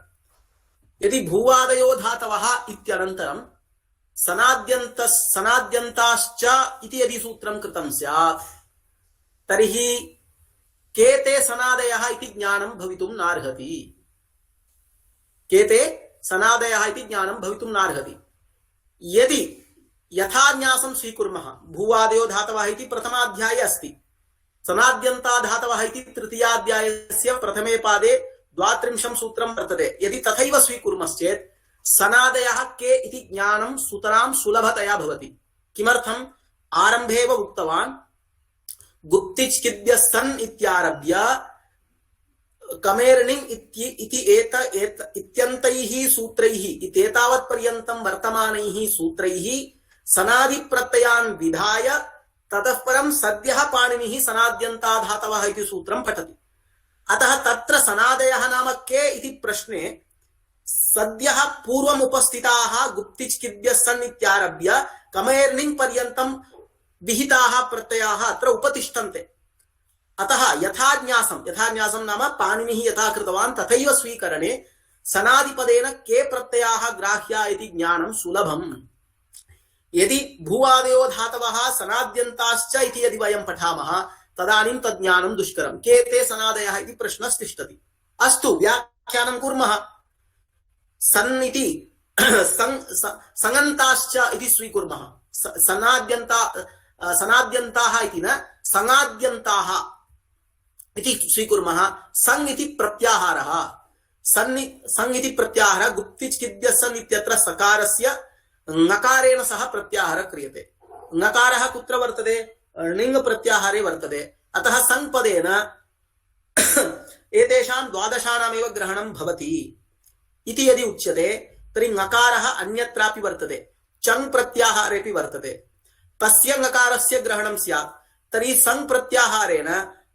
यदि भूवादयो धातवः इत्यनन्तरं सनाद्यन्ताश्च इति यदि सूत्रं कृतं स्यात् तर्हि के ते सनादयः इति ज्ञानं भवितुं नार्हति। के ते सनादयः इति ज्ञानं भवितुं नार्हति। यदि यथान्यासं स्वीकुर्मः, भूवादयो धातवः इति प्रथमाध्याये अस्ति, सनाद्यन्ता धातवः इति तृतीयाध्यायस्य प्रथमे पादे 32 सूत्रं वर्तते। यदि तथैव स्वीकुर्मश्चेत् सनादयः के इति ज्ञानं सुतरां सुलभतया भवति। किमर्थम्? आरम्भे एव उक्तवान् गुप्तिच् किद्य सन् इत्यारभ्य कमेर्णिङ् इति इत्यन्तैः सूत्रैः इत्येतावत् पर्यन्तं वर्तमानैः सूत्रैः सनादिप्रत्ययान् विधाय ततः परं सद्यः पाणिनिः सनाद्यन्ता धातवः इति सूत्रं पठति। अतः तत्र सनादयः नाम के इति प्रश्ने सद्यः पूर्वम् उपस्थिताः गुप्तिच् किद्य सन् इत्यारभ्य कमेर्णिङ् पर्यन्तं विहिताः प्रत्ययाः अत्र उपतिष्ठन्ते। अतः यथान्यासं नाम पाणिनिः यथा कृतवान् तथैव स्वीकरणे सनादिपदेन के प्रत्ययाः ग्राह्या इति ज्ञानं सुलभम्। यदि भूवादयो धातवः सनाद्यन्ताश्च इति यदि वयं पठामः तदानीं तज्ज्ञानं दुष्करं। के ते सनादयः इति प्रश्नस्तिष्ठति। अस्तु, व्याख्यानं कुर्मः। सन् इति सङन्ताश्च इति स्वीकुर्मः। सनाद्यन्ताः इति न सङाद्यन्ताः इति स्वीकुर्मः। सङ् इति प्रत्याहारः। सङ् इति प्रत्याहारः गुप्तिच् किद्य सन् इत्यत्र सकारस्य ङकारेण सह प्रत्याहारः क्रियते। ङकारः कुत्र वर्तते? णिङ् प्रत्याहारे वर्तते। अतः सङ् पदेन एतेषां द्वादशानामेव ग्रहणं भवति इति यदि उच्यते तर्हि ङकारः अन्यत्रापि वर्तते, चङ् प्रत्याहारेपि वर्तते। तस्य ङकारस्य ग्रहणं स्यात् तर्हि सङ् प्रत्याहारेण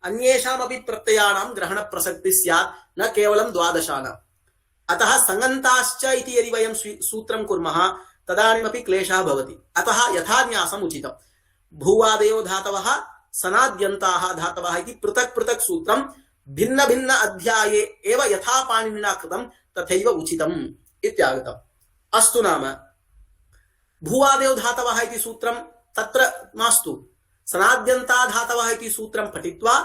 अन्येषामपि प्रत्ययानां ग्रहणप्रसक्तिः स्यात्, न केवलं द्वादशानाम्। अतः सङन्ताश्च इति यदि वयं सूत्रं कुर्मः तदानीमपि क्लेशः भवति। अतः यथान्यासम् उचितम्। भूवादयो धातवः सनाद्यन्ताः धातवः इति पृथक् पृथक् सूत्रं भिन्न भिन्न अध्याये एव यथा पाणिनिना कृतं तथैव उचितम् इत्यागतम्। अस्तु, नाम भूवादयो धातवः इति सूत्रं तत्र मास्तु। सनाद्यन्ता धातवः इति सूत्रं पठित्वा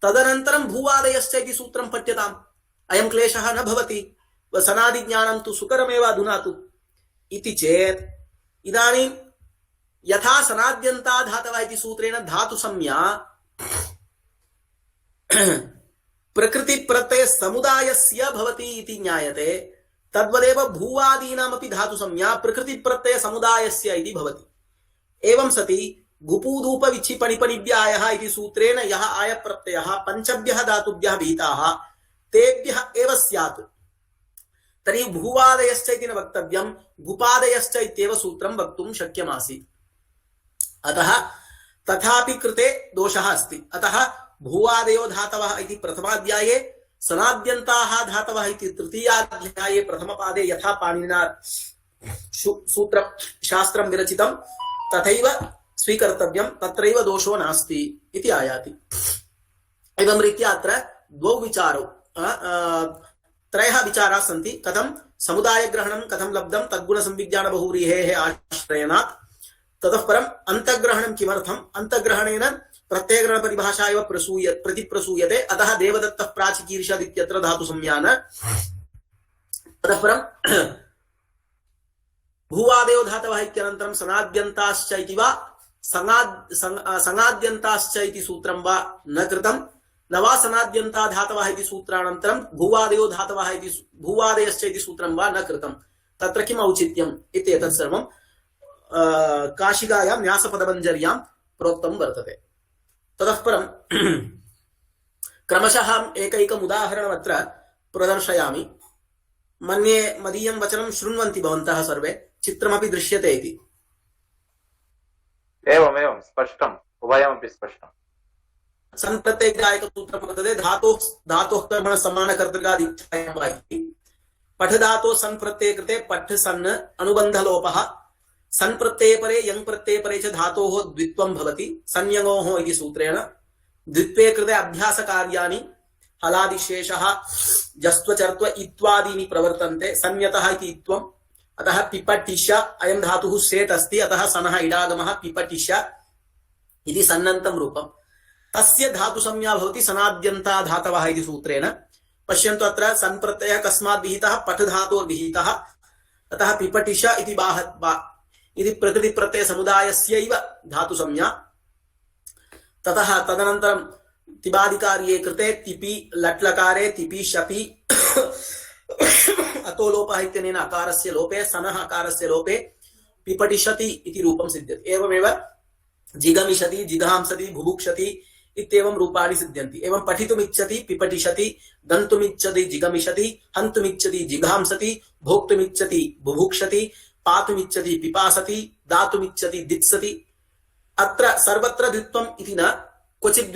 तदनन्तरं भूवादयश्च इति सूत्रं पठ्यताम्। अयं क्लेशः न भवति। सनादिज्ञानं तु सुकरमेव अधुना तु। इति चेत् इदानीं यथा सनाद्यन्ता धातवः इति सूत्रेण धातुसंज्ञा प्रकृतिप्रत्यय समुदायस्य भवति इति ज्ञायते, तद्वदेव भूवादीनामपि धातुसंज्ञा प्रकृतिप्रत्यय समुदायस्य इति भवति। एवं सति गुपूधूप विच्छिपणिपणिव्यायः इति सूत्रेण यः आयप्रत्ययः पञ्चभ्यः धातुभ्यः विहिताः तेभ्यः एव स्यात्। तर्हि भूवादयश्च इति न वक्तव्यं, गुपादयश्च इत्येव सूत्रं वक्तुं शक्यमासीत्। अतः तथापि कृते दोषः अस्ति। अतः भूवादयो धातवः इति प्रथमाध्याये, सनाद्यन्ताः धातवः इति तृतीयाध्याये प्रथमपादे यथा पाणिनिना सूत्र शास्त्रं विरचितं तथैव स्वीकर्तव्यं, तत्रैव दोषो नास्ति इति आयाति। एवं रीत्या अत्र द्वौ विचारौ त्रयः विचाराः सन्ति। कथं समुदायग्रहणं कथं लब्धं तद्गुणसंविज्ञानबहुव्रीहेः आश्रयणात्। ततः परम् अन्तग्रहणं किमर्थम्? अन्तग्रहणेन प्रत्ययग्रहणपरिभाषा एव प्रतिप्रसूयते, अतः देवदत्तः प्राचिकीर्षद् इत्यत्र धातुसंज्ञा न। ततः परं भूवादयो धातवः इत्यनन्तरं सनाद्यन्ताश्च इति वा सङाद्यन्ताश्च इति सूत्रं वा न कृतं, न वा सनाद्यन्ता धातवः इति सूत्रानन्तरं भूवादयो धातवः इति भूवादयश्च इति सूत्रं वा न कृतं। तत्र किम् औचित्यम् इत्येतत् सर्वं काशिकायां न्यासपदमञ्जर्यां प्रोक्तं वर्तते। ततः परं क्रमशः एकैकम् उदाहरणम् अत्र प्रदर्शयामि। मन्ये मदीयं वचनं शृण्वन्ति भवन्तः सर्वे, चित्रमपि दृश्यते इति। एवमेवं स्पष्टम्, उभयमपि स्पष्टम्। सन्प्रत्ययग्राहकसूत्रं वर्तते धातोः कर्मणः समानकर्तृकादिच्छायां वा इति। पठ धातोः सन् प्रत्यये कृते पठ सन् अनुबन्धलोपः, सन् प्रत्यये परे यङ् प्रत्यये परे च धातोः द्वित्वं भवति संयङोः इति सूत्रेण। द्वित्वे कृते अभ्यासकार्याणि हलादिशेषः जस्त्वचर्त्व इत्वादीनि प्रवर्तन्ते, संयतः इति इत्वम्, अतः पिपटिश अयं धातुः सेट् अस्ति, अतः सनः इडागमः पिपटिश इति सन्नन्तं रूपम्। तस्य धातुसंज्ञा भवति सनाद्यन्ता धातवः इति सूत्रेण। पश्यन्तु अत्र सन् प्रत्ययः कस्मात् विहितः, पठ धातोर्विहितः, अतः पिपटिश इति इति प्रकृतिप्रत्ययसमुदायस्यैव धातुसंज्ञा। ततः तदनन्तरं तिबादिकार्ये कृते तिपि लट्लकारे तिपि शपि अतो लोपः इत्यनेन अकारस्य लोपे सनः अकारस्य लोपे पिपटिशति इति रूपं सिद्ध्यति। एवमेव जिगमिषति जिघांसति बुभुक्षति इत्येवं रूपाणि सिद्ध्यन्ति। एवं पठितुमिच्छति पिपटिशति, गन्तुमिच्छति जिगमिषति, हन्तुमिच्छति जिघांसति, भोक्तुमिच्छति बुभुक्षति, पातुमिच्छति पिपासति, दातुमिच्छति दित्सति। अत्र सर्वत्र द्वित्वम् इति न, क्वचित्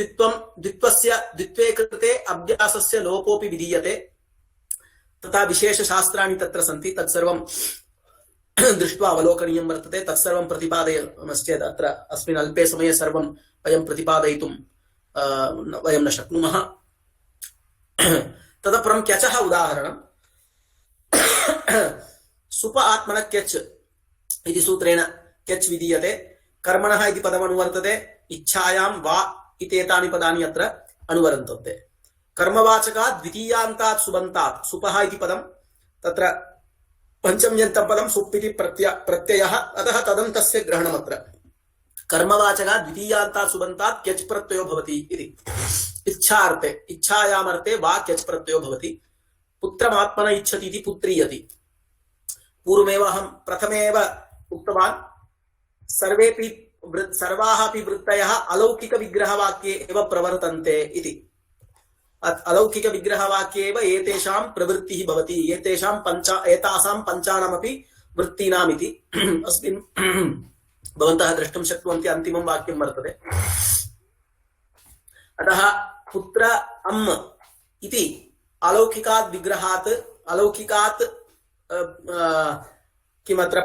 द्वित्वस्य द्वित्वे कृते अभ्यासस्य लोपोऽपि विधीयते। तथा विशेषशास्त्राणि तत्र सन्ति, तत्सर्वं दृष्ट्वा अवलोकनीयं वर्तते। तत्सर्वं प्रतिपादयामश्चेत् अत्र अस्मिन् अल्पे समये सर्वं वयं प्रतिपादयितुं वयं न शक्नुमः। ततः परं क्यचः उदाहरणं सुप आत्मनः क्यच् इति सूत्रेण क्यच् विधीयते। कर्मणः इति पदम् अनुवर्तते, इच्छायां वा इत्येतानि पदानि अत्र अनुवर्तन्ते। कर्मवाचकात् द्वितीयान्तात् सुबन्तात् सुपः इति पदं, तत्र पञ्चम्यन्तं पदं सुप् इति प्रत्ययः, अतः तदन्तस्य ग्रहणमत्र। कर्मवाचकात् द्वितीयान्तात् सुबन्तात् क्यच् प्रत्ययो भवति इति। इच्छार्थे इच्छायामर्थे वा क्यच् प्रत्ययो भवति। पुत्रमात्मन इच्छति इति पुत्रीयति। पूर्वमेव अहं प्रथमेव उक्तवान्, सर्वाः अपि वृत्तयः अलौकिकविग्रहवाक्ये एव प्रवर्तन्ते इति। अलौकिक विग्रहवाक्ये एव एतेषां प्रवृत्तिः भवति, एतासां पञ्चानामपि वृत्तीनामिति अस्मिन् भवन्तः द्रष्टुं शक्नुवन्ति। अन्तिमं वाक्यं वर्तते। अतः पुत्र अम् इति अलौकिकात् विग्रहात्, अलौकिकात् किमत्र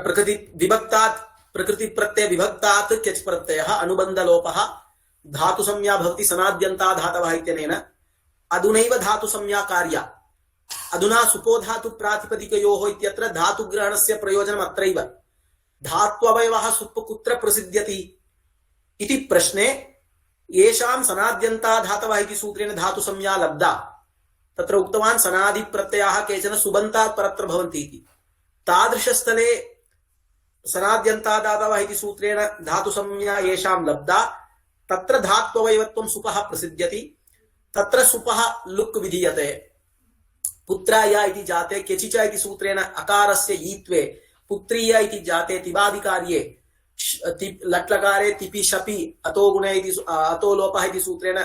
प्रकृतिप्रत्यय विभक्तात् क्यच् प्रत्ययः अनुबन्धलोपः धातुसंज्ञा भवति सनाद्यन्ता धातवः इत्यनेन। अधुनैव धातुसंज्ञा कार्या। अधुना सुपो धातु प्रातिपदिकयोः इत्यत्र धातुग्रहणस्य प्रयोजनम् अत्रैव। धात्ववयवः सुप् कुत्र प्रसिद्ध्यति इति प्रश्ने येषां सनाद्यन्ता धातवः इति सूत्रेण धातुसंज्ञा लब्धा, तत्र उक्तवान् सनादिप्रत्ययाः केचन सुबन्तात् परत्र भवन्ति इति। तादृशस्थले सनाद्यन्ता धातवः इति सूत्रेण धातुसंज्ञा येषां लब्धा, तत्र धात्ववयवत्वं सुपः प्रसिद्ध्यति। तत्र सुपः लुक् विधीयते। पुत्राय इति जाते क्यचिच इति सूत्रेण अकारस्य ईत्वे पुत्रीय इति जाते तिबादिकार्ये लट्लकारे तिपि शपि अतो गुणे इति अतो लोपः इति सूत्रेण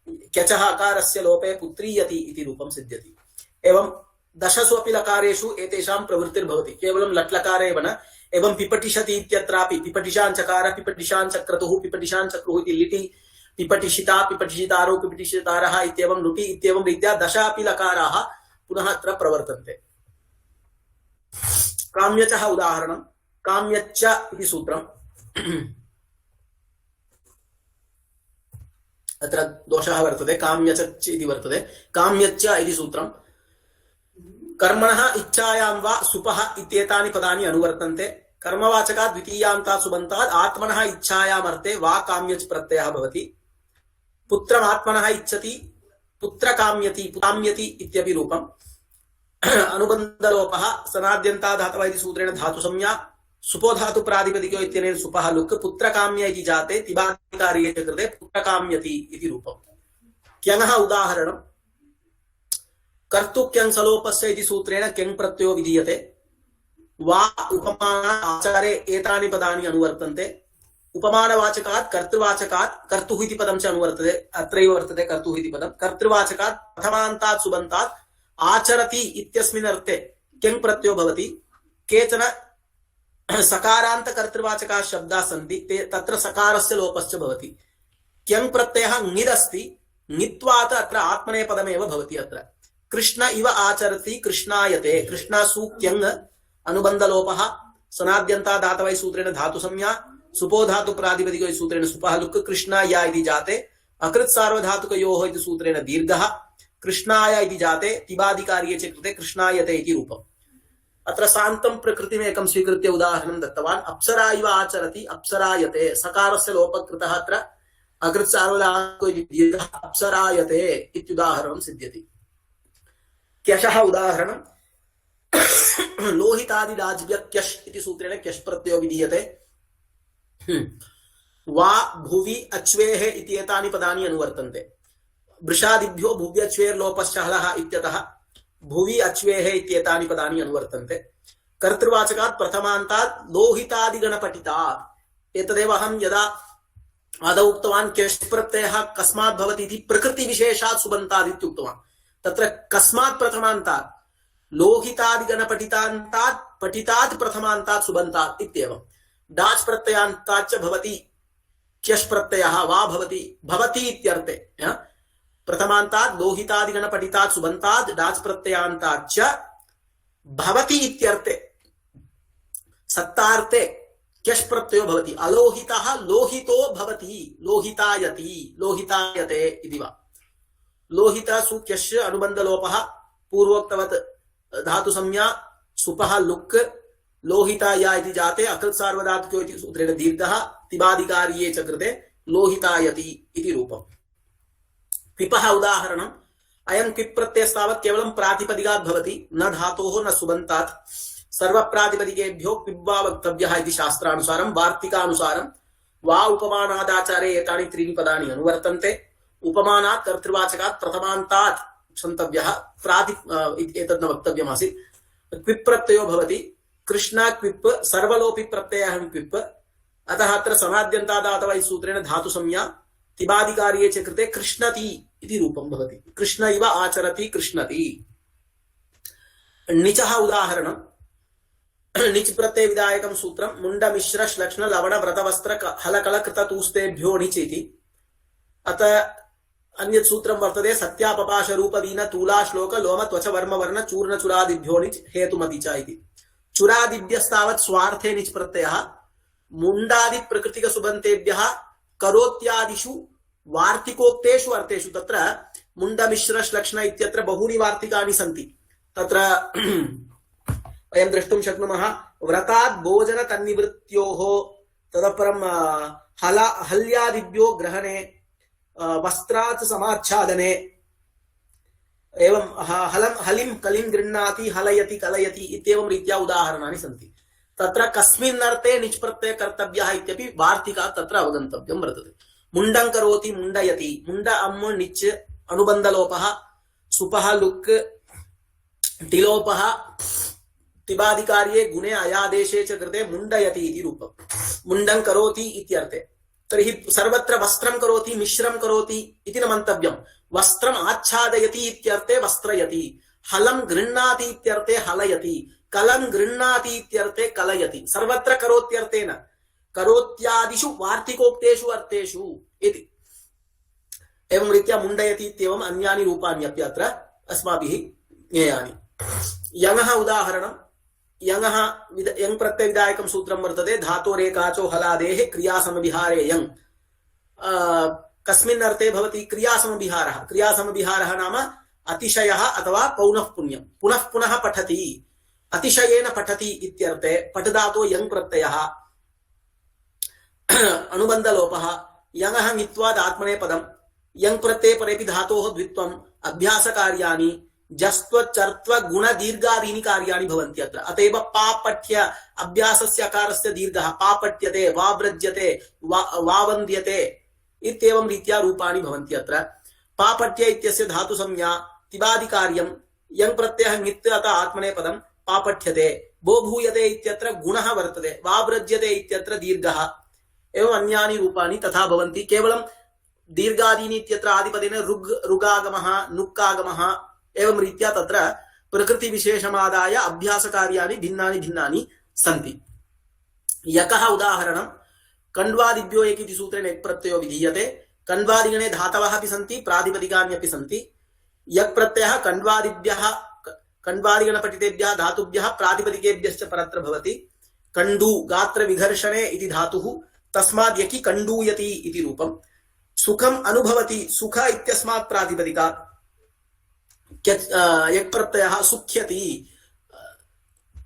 क्यचः अकारस्य लोपे पुत्रीयति इति रूपं सिद्ध्यति। एवं दशसु अपि लकारेषु एतेषां प्रवृत्तिर्भवति, केवलं लट्लकारे एव न। एवं पिपटिशति इत्यत्रापि पिपटिशाञ्चकार पिपटिशाञ्चक्रतुः पिपटिशाञ्चक्रुः इति लिटि, पिपटिशिता पिपटिशितारो पिपटिशितारः इत्येवं लुटि इत्येवं रीत्या दश अपि लकाराः पुनः अत्र प्रवर्तन्ते। काम्यचः उदाहरणं काम्यच्च इति सूत्रम्। अत्र दोषः वर्तते, काम्यच इति वर्तते। काम्यच्च इति सूत्रं कर्मणः इच्छायां वा सुपः इत्येतानि पदानि अनुवर्तन्ते। कर्मवाचकात् द्वितीयान्तात् सुबन्तात् आत्मनः इच्छायामर्थे वा काम्यच् प्रत्ययः भवति। पुत्रमात्मनः इच्छति पुत्रकाम्यति काम्यति इत्यपि रूपम् अनुबन्धलोपः सनाद्यन्ताधातवः इति सूत्रेण धातुसंज्ञा सुपो धातु प्रातिपदिको इत्यनेन सुपः लुक् पुत्रकाम्य इति जाते तिबादिकार्ये च कृते पुत्रकाम्यति इति रूपम् क्यङः उदाहरणम् कर्तुक्यं सलोपस्य इति सूत्रेण क्यं प्रत्ययो विधीयते वा उपमान आचारे एतानि पदानि अनुवर्तन्ते उपमानवाचकात् कर्तृवाचकात् कर्तुः इति पदं च अनुवर्तते अत्रैव वर्तते कर्तुः इति पदं कर्तृवाचकात् प्रथमान्तात् सुबन्तात् आचरति इत्यस्मिन् अर्थे क्यं प्रत्ययो भवति केचन सकारान्त कर्तृवाचकाः शब्दाः सन्ति ते तत्र सकारस्य लोपश्च भवति क्यं प्रत्ययः ङिद् अस्ति ङित्वात् अत्र आत्मनेपदमेव भवति अत्र कृष्ण इव आचरति कृष्णायते कृष्णासु क्यं अनुबन्धलोपः सनाद्यन्ता धातवै सूत्रेण धातुसंज्ञा सुपो धातु प्रातिपदिको सूत्रेण सुपः लुक् कृष्णाय इति जाते अकृत् सार्वधातुकयोः इति सूत्रेण दीर्घः कृष्णाय इति जाते तिबादिकार्ये च कृते कृष्णायते इति रूपम् अत्र शान्तं प्रकृतिमेकं स्वीकृत्य उदाहरणं दत्तवान् अप्सरा इव आचरति अप्सरायते सकारस्य लोपः कृतः अत्र अकृत् सार्वधातुको इति दीर्घः अप्सरायते इत्युदाहरणं सिद्ध्यति क्यशः उदाहरणं लोहितादिराज्य क्यश् इति सूत्रेण क्यश् प्रत्ययो विधीयते वा भुवि अच्वेः इति एतानि पदानि अनुवर्तन्ते वृषादिभ्यो भुव्यच्वेर्लोपश्च हलः इत्यतः भुवि अच्वेः इत्येतानि पदानि अनुवर्तन्ते कर्तृवाचकात् प्रथमान्तात् लोहितादिगणपठितात् एतदेव अहं यदा आदौ उक्तवान् क्यश् प्रत्ययः कस्मात् भवति इति प्रकृतिविशेषात् सुबन्तात् इत्युक्तवान् तत्र कस्मात् प्रथमान्तात् लोहितादिगणपठितान्तात् पठितात् प्रथमान्तात् सुबन्तात् इत्येवं डाच् प्रत्ययान्ताच्च भवति क्यश् प्रत्ययः वा भवति इत्यर्थे प्रथमान्तात् लोहितादिगणपठितात् सुबन्तात् डाच् प्रत्ययान्ताच्च भवति इत्यर्थे सत्तार्थे क्यश् प्रत्ययो भवति अलोहितः लोहितो भवति लोहितायति लोहितायते इति वा लोहितसु क्यश् अनुबन्धलोपः पूर्वोक्तवत् धातुसंज्ञा सुपः लुक् लोहिताय इति जाते अकृत् सार्वधातुको इति सूत्रेण दीर्घः तिबादिकार्ये च कृते लोहितायति इति रूपम् पिपः उदाहरणम् अयं क्विप् प्रत्ययस्तावत् केवलं प्रातिपदिकात् भवति न धातोः न सुबन्तात् सर्वप्रातिपदिकेभ्यो क्विप् वा वक्तव्यः इति शास्त्रानुसारं वार्तिकानुसारं वा उपमानादाचारे एतानि त्रीणि पदानि अनुवर्तन्ते उपमानात् कर्तृवाचकात् प्रथमान्तात् क्षन्तव्यः एतद् न वक्तव्यमासीत् क्विप् प्रत्ययो भवति कृष्ण क्विप् सर्वलोपि प्रत्ययः क्विप् अतः अत्र समाद्यन्तादातवै सूत्रेण धातुसंज्ञा तिबादिकार्ये च कृते कृष्णति इति रूपं भवति कृष्ण इव आचरति कृष्णति णिचः उदाहरणं णिच् प्रत्यय विधायकं सूत्रं मुण्ड मिश्र श्लक्ष्ण लवण व्रतवस्त्र हलकल कृततूस्तेभ्यो णिच् इति अतः अन्यत् सूत्रं वर्तते सत्यापपाश रूप वीन तूला श्लोक लोम त्वच वर्म वर्ण चूर्ण चुरादिभ्यो णिच् हेतुमति च इति चुरादिभ्यस्तावत् स्वार्थे णिच् प्रत्ययः मुण्डादि प्रकृतिक सुबन्तेभ्यः करोत्यादिषु वार्तिकोक्तेषु अर्थेषु तत्र मुण्डमिश्र श्लक्ष्ण इत्यत्र बहूनि वार्तिकानि सन्ति तत्र वयं द्रष्टुं शक्नुमः व्रतात् भोजन तन्निवृत्त्योः तदपरं हल्यादिभ्यो ग्रहणे वस्त्रात् समाच्छादने एवं हलिं कलिं गृह्णाति हलयति कलयति इत्येवं रीत्या उदाहरणानि सन्ति तत्र कस्मिन् अर्थे णिच् प्रत्यय कर्तव्यः इत्यपि वार्तिका तत्र अवगन्तव्यं वर्तते मुण्डं करोति मुण्डयति मुण्ड अम् णिच् अनुबन्धलोपः सुपः लुक् टिलोपः तिबादिकार्ये गुणे अयादेशे च कृते मुण्डयति इति रूपं मुण्डं करोति इत्यर्थे तर्हि सर्वत्र वस्त्रं करोति मिश्रं करोति इति न मन्तव्यं वस्त्रम् आच्छादयति इत्यर्थे वस्त्रयति हलं गृह्णाति इत्यर्थे हलयति कलं गृह्णाति इत्यर्थे कलयति सर्वत्र करोत्यर्थेन करोत्यादिषु वार्तिकोक्तेषु अर्थेषु इति एवं रीत्या मुण्डयति इत्येवम् अन्यानि रूपाण्यपि अत्र अस्माभिः ज्ञेयानि यङः उदाहरणं यङः यङ् प्रत्ययविधायकं सूत्रं वर्तते धातोरेकाचो हलादेः क्रियासमविहारे यङ् कस्मिन् अर्थे भवति क्रियासमविहारः नाम अतिशयः अथवा पौनःपुन्यं पुनः पुनः पठति अतिशयेन पठति इत्यर्थे पठधातो यङ् प्रत्ययः अनुबन्धलोपः यङः ङित्वाद् आत्मनेपदं यङ् प्रत्यये परेऽपि धातोः द्वित्वम् अभ्यासकार्याणि जस्त्व चर्त्व गुण दीर्घादीनि कार्याणि भवन्ति अत्र। अतएव पापठ्य अभ्यासस्य अकारस्य दीर्घः पापठ्यते वाव्रज्यते वावन्द्यते इत्येवं रीत्या रूपाणि भवन्ति अत्र। पापठ्य इत्यस्य धातु संज्ञा तिबादि कार्यं यङ् प्रत्ययः ङित् अतः आत्मनेपदं पापठ्यते। भो भूयते इत्यत्र गुणः वर्तते, वाव्रज्यते इत्यत्र दीर्घः, एवं अन्यानि रूपाणि तथा भवन्ति। केवलं दीर्घादीनि इत्यत्र आदिपदेन ऋग् ऋगागमः नुक्कागमः एवं रीत्या तत्र प्रकृति विशेषमादाय अभ्यासकार्याणि भिन्नानि भिन्नानि सन्ति। यकः उदाहरणं कण्वादिभ्यो एक इति सूत्रेण यक् प्रत्ययो विधीयते। कण्वादिगणे धातवः अपि सन्ति प्रातिपदिकान्यपि सन्ति। यक् प्रत्ययः कण्वादिगणपठितेभ्यः धातुभ्यः प्रातिपदिकेभ्यश्च परत्र भवति। कण्डू गात्र विघर्षणे इति धातुः, तस्माद् यकि कण्डूयति इति रूपम्। सुखम् अनुभवति सुख इत्यस्मात् प्रातिपदिकात् यक् प्रत्ययः सुख्यति,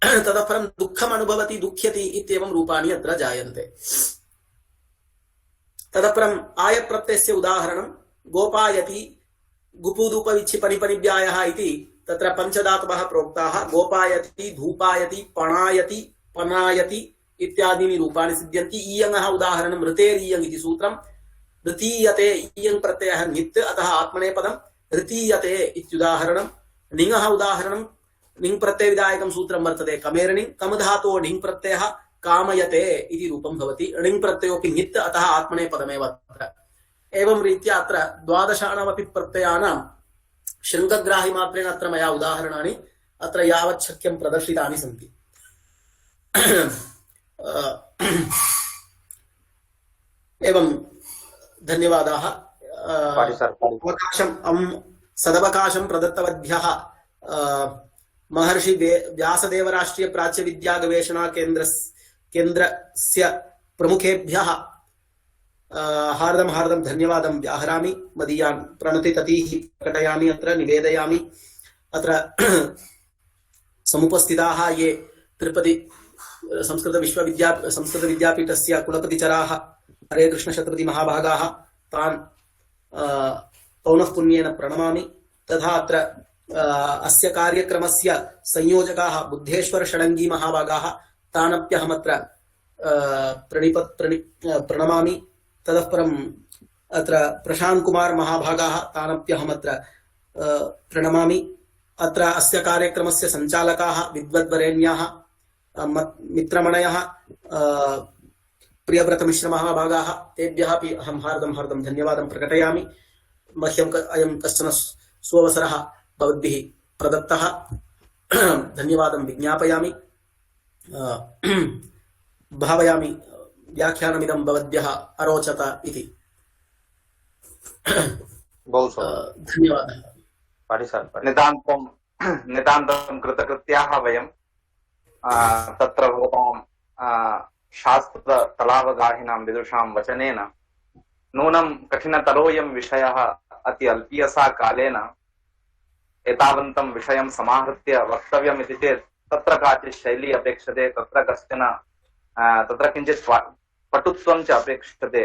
ततः परं दुःखम् अनुभवति दुःख्यति इत्येवं रूपाणि अत्र जायन्ते। ततः परम् आय प्रत्ययस्य उदाहरणं गोपायति गुपूदुपविच्छिपनिपनिव्यायः इति तत्र पञ्चधातवः प्रोक्ताः। गोपायति धूपायति पणायति पनायति इत्यादीनि रूपाणि सिद्ध्यन्ति। ईयङः उदाहरणं ऋतेरीयङ् इति सूत्रं। ऋतीयते इयङ् प्रत्ययः ङित् अतः आत्मनेपदं ऋतीयते इत्युदाहरणं। णिङः उदाहरणं णिङ् प्रत्ययविधायकं सूत्रं वर्तते कमेर्णिङ् कम धातोः णिङ् प्रत्ययः कामयते इति रूपं भवति। णिङ् प्रत्ययोऽपि ङित् अतः आत्मनेपदमेव अत्र। एवं रीत्या अत्र द्वादशानामपि प्रत्ययानां शृङ्गग्राहिमात्रेण अत्र मया उदाहरणानि अत्र यावत् शक्यं प्रदर्शितानि सन्ति। एवं धन्यवादाः। सदवकाशं प्रदत्तवद्भ्यः महर्षि व्यासदेवराष्ट्रीय प्राच्य विद्या गवेषणा केन्द्रस्य प्रमुखेभ्यः हार्दं धन्यवादं व्याहरामि। मदीयान् प्रणतिततीः प्रकटयामि, अत्र निवेदयामि। अत्र समुपस्थिताः ये तिरुपति संस्कृत विद्यापीठस्य कुलपतिचराः हरे कृष्ण शतपथि महाभागाः, तान् पौनः पुण्येन प्रणमामि। तथा अत्र अस्य कार्यक्रमस्य संयोजकाः बुद्धेश्वर षडङ्गी महाभागाः, तानप्यहमत्र प्रणमामि। ततः परम् अत्र प्रशांत कुमार महाभागाः, तानप्यहमत्र प्रणमामि। अत्र अस्य कार्यक्रमस्य सञ्चालकाः विद्वद्वरेण्याः मित्रमणयः प्रियव्रतमिश्र महाभागाः, तेभ्यः अपि अहं हार्दं धन्यवादं प्रकटयामि। मह्यं अयं कश्चन स्ववसरः भवद्भिः प्रदत्तः, धन्यवादं विज्ञापयामि। भावयामि व्याख्यानमिदं भवद्भ्यः अरोचत इति। धन्यवादः। नितान्तं कृतकृत्याः वयं तत्र भवतां शास्त्रतलावगाहिनां विदुषां वचनेन नूनं कठिनतरोऽयं विषयः अति अल्पीयसा कालेन एतावन्तं विषयं समाहृत्य वक्तव्यम् इति चेत् तत्र काचित् शैली अपेक्षते, तत्र किञ्चित् पटुत्वं च अपेक्षते।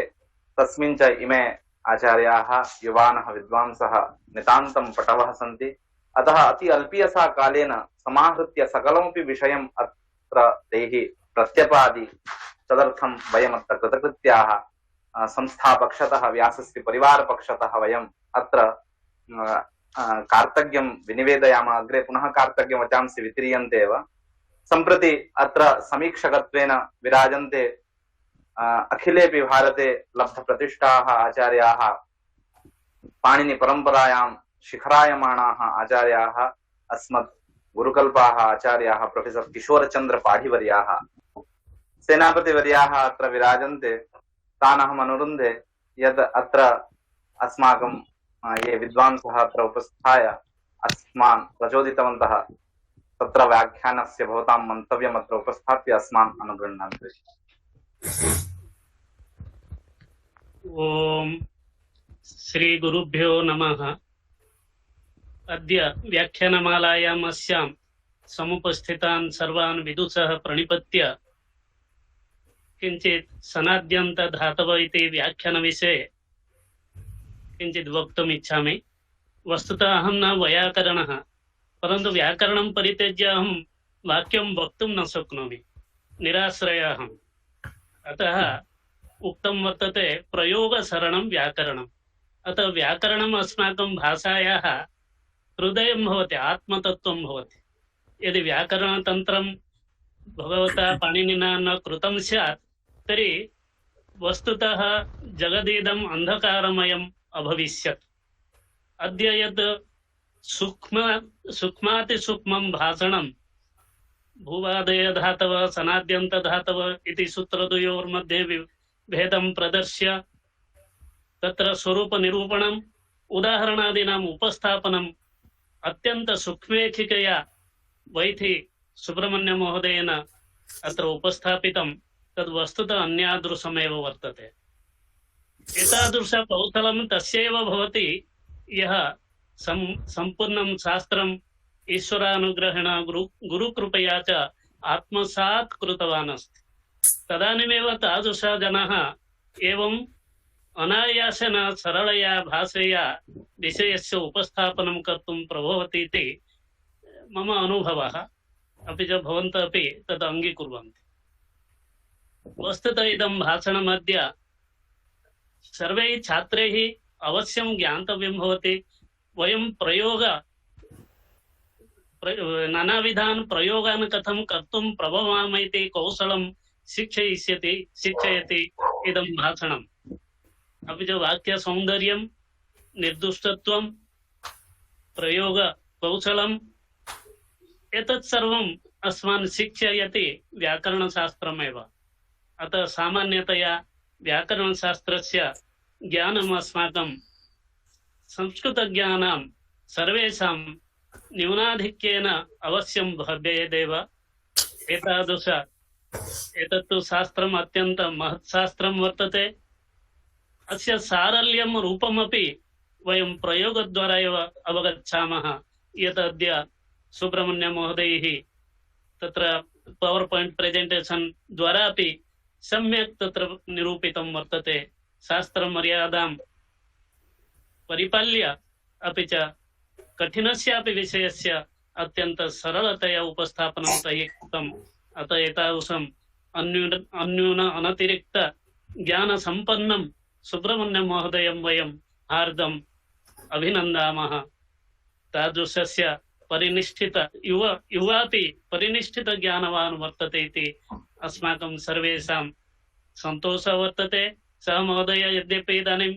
तस्मिन् च इमे आचार्याः युवानः विद्वांसः नितान्तं पटवः सन्ति। अतः अति अल्पीयसा कालेन समाहृत्य सकलमपि विषयम् अत्र तैः प्रत्यपादि, तदर्थं वयमत्र कृतकृत्याः। संस्थापक्षतः व्यासस्य परिवारपक्षतः वयम् अत्र कार्तज्ञं विनिवेदयामः। अग्रे पुनः कार्तज्ञं वचांसि वितीर्यन्ते एव। सम्प्रति अत्र समीक्षकत्वेन विराजन्ते अखिलेपि भारते लब्धप्रतिष्ठाः आचार्याः, पाणिनिपरम्परायां शिखरायमाणाः आचार्याः, अस्मत् गुरुकल्पाः आचार्याः प्रोफेसर् किशोरचन्द्र पाढिवर्याः, सेनापतिवर्याः अत्र विराजन्ते। तान् अहम् अनुरुन्धे यद् अत्र अस्माकं ये विद्वांसः अत्र उपस्थाय अस्मान् प्रचोदितवन्तः, तत्र व्याख्यानस्य भवतां मन्तव्यम् अत्र उपस्थाप्य अस्मान् अनुगृह्णन्तु। ओम श्री गुरुभ्यो नमः। अद्य व्याख्यानमालायाम् अस्यां समुपस्थितान् सर्वान् विदुषः प्रणिपत्य किञ्चित् सनाद्यन्त धातव इति व्याख्यानविषये किञ्चित् वक्तुम् इच्छामि। वस्तुतः अहं न वैयाकरणः, परन्तु व्याकरणं परित्यज्य अहं वाक्यं वक्तुं न शक्नोमि, निराश्रयः अहम्। अतः उक्तं वर्तते प्रयोगसरणं व्याकरणम्। अतः व्याकरणम् अस्माकं भाषायाः हृदयं भवति, आत्मतत्त्वं भवति। यदि व्याकरणतन्त्रं भगवता पाणिनिना न कृतं स्यात् तर्हि वस्तुतः जगदिदम् अन्धकारमयम् अभविष्यत्। अद्य यत् सूक्ष्मातिसूक्ष्मं भाषणं भूवादयधातवः सनाद्यन्तधातवः इति सूत्रद्वयोर्मध्ये भेदं प्रदर्श्य तत्र स्वरूपनिरूपणम् उदाहरणादीनाम् उपस्थापनम् अत्यन्त सूक्ष्मेखिकया वैथि सुब्रह्मण्य महोदयेन अत्र उपस्थापितं तद् वस्तुतः अन्यादृशमेव वर्तते। एतादृशकौशलं तस्यैव भवति यः सम्पूर्णं शास्त्रम् ईश्वरानुग्रहेण गुरुकृपया च आत्मसात् कृतवान् अस्ति। तदानीमेव तादृशजनाः एवम् अनायासेन सरलया भाषया विषयस्य उपस्थापनं कर्तुं प्रभवति इति मम अनुभवः। अपि च भवन्तः अपि तद् अङ्गीकुर्वन्ति। वस्तुतः इदं भाषणमद्य सर्वैः छात्रैः अवश्यं ज्ञातव्यं भवति। वयं नानाविधान् प्रयोगान् कथं कर्तुं प्रभवामः इति कौशलं शिक्षयति इदं भाषणम्। अपि च वाक्यसौन्दर्यं, निर्दुष्टत्वं, प्रयोगकौशलम् एतत् सर्वम् अस्मान् शिक्षयति व्याकरणशास्त्रमेव। अतः सामान्यतया व्याकरणशास्त्रस्य ज्ञानम् अस्माकं संस्कृतज्ञानां सर्वेषां न्यूनाधिक्येन अवश्यं भवेदेव। एतत्तु शास्त्रम् अत्यन्तं महत्शास्त्रं वर्तते। अस्य सारल्यं रूपमपि वयं प्रयोगद्वारा एव अवगच्छामः। यत् अद्य सुब्रह्मण्य महोदयैः तत्र पवर् पायिण्ट् प्रेजेण्टेशन् द्वारा अपि सम्यक् तत्र निरूपितं वर्तते। शास्त्रमर्यादां परिपाल्य अपि च कठिनस्यापि विषयस्य अत्यन्त सरलतया उपस्थापनं तैः कृतम्। अतः एतादृशम् अन्यून अनतिरिक्त ज्ञानसम्पन्नं सुब्रह्मण्य महोदयं वयं हार्दम् अभिनन्दामः। तादृशस्य परिनिष्ठित युवापि परिनिष्ठित ज्ञानवान् वर्तते इति अस्माकं सर्वेषां सन्तोषः वर्तते। सः महोदय यद्यपि इदानीं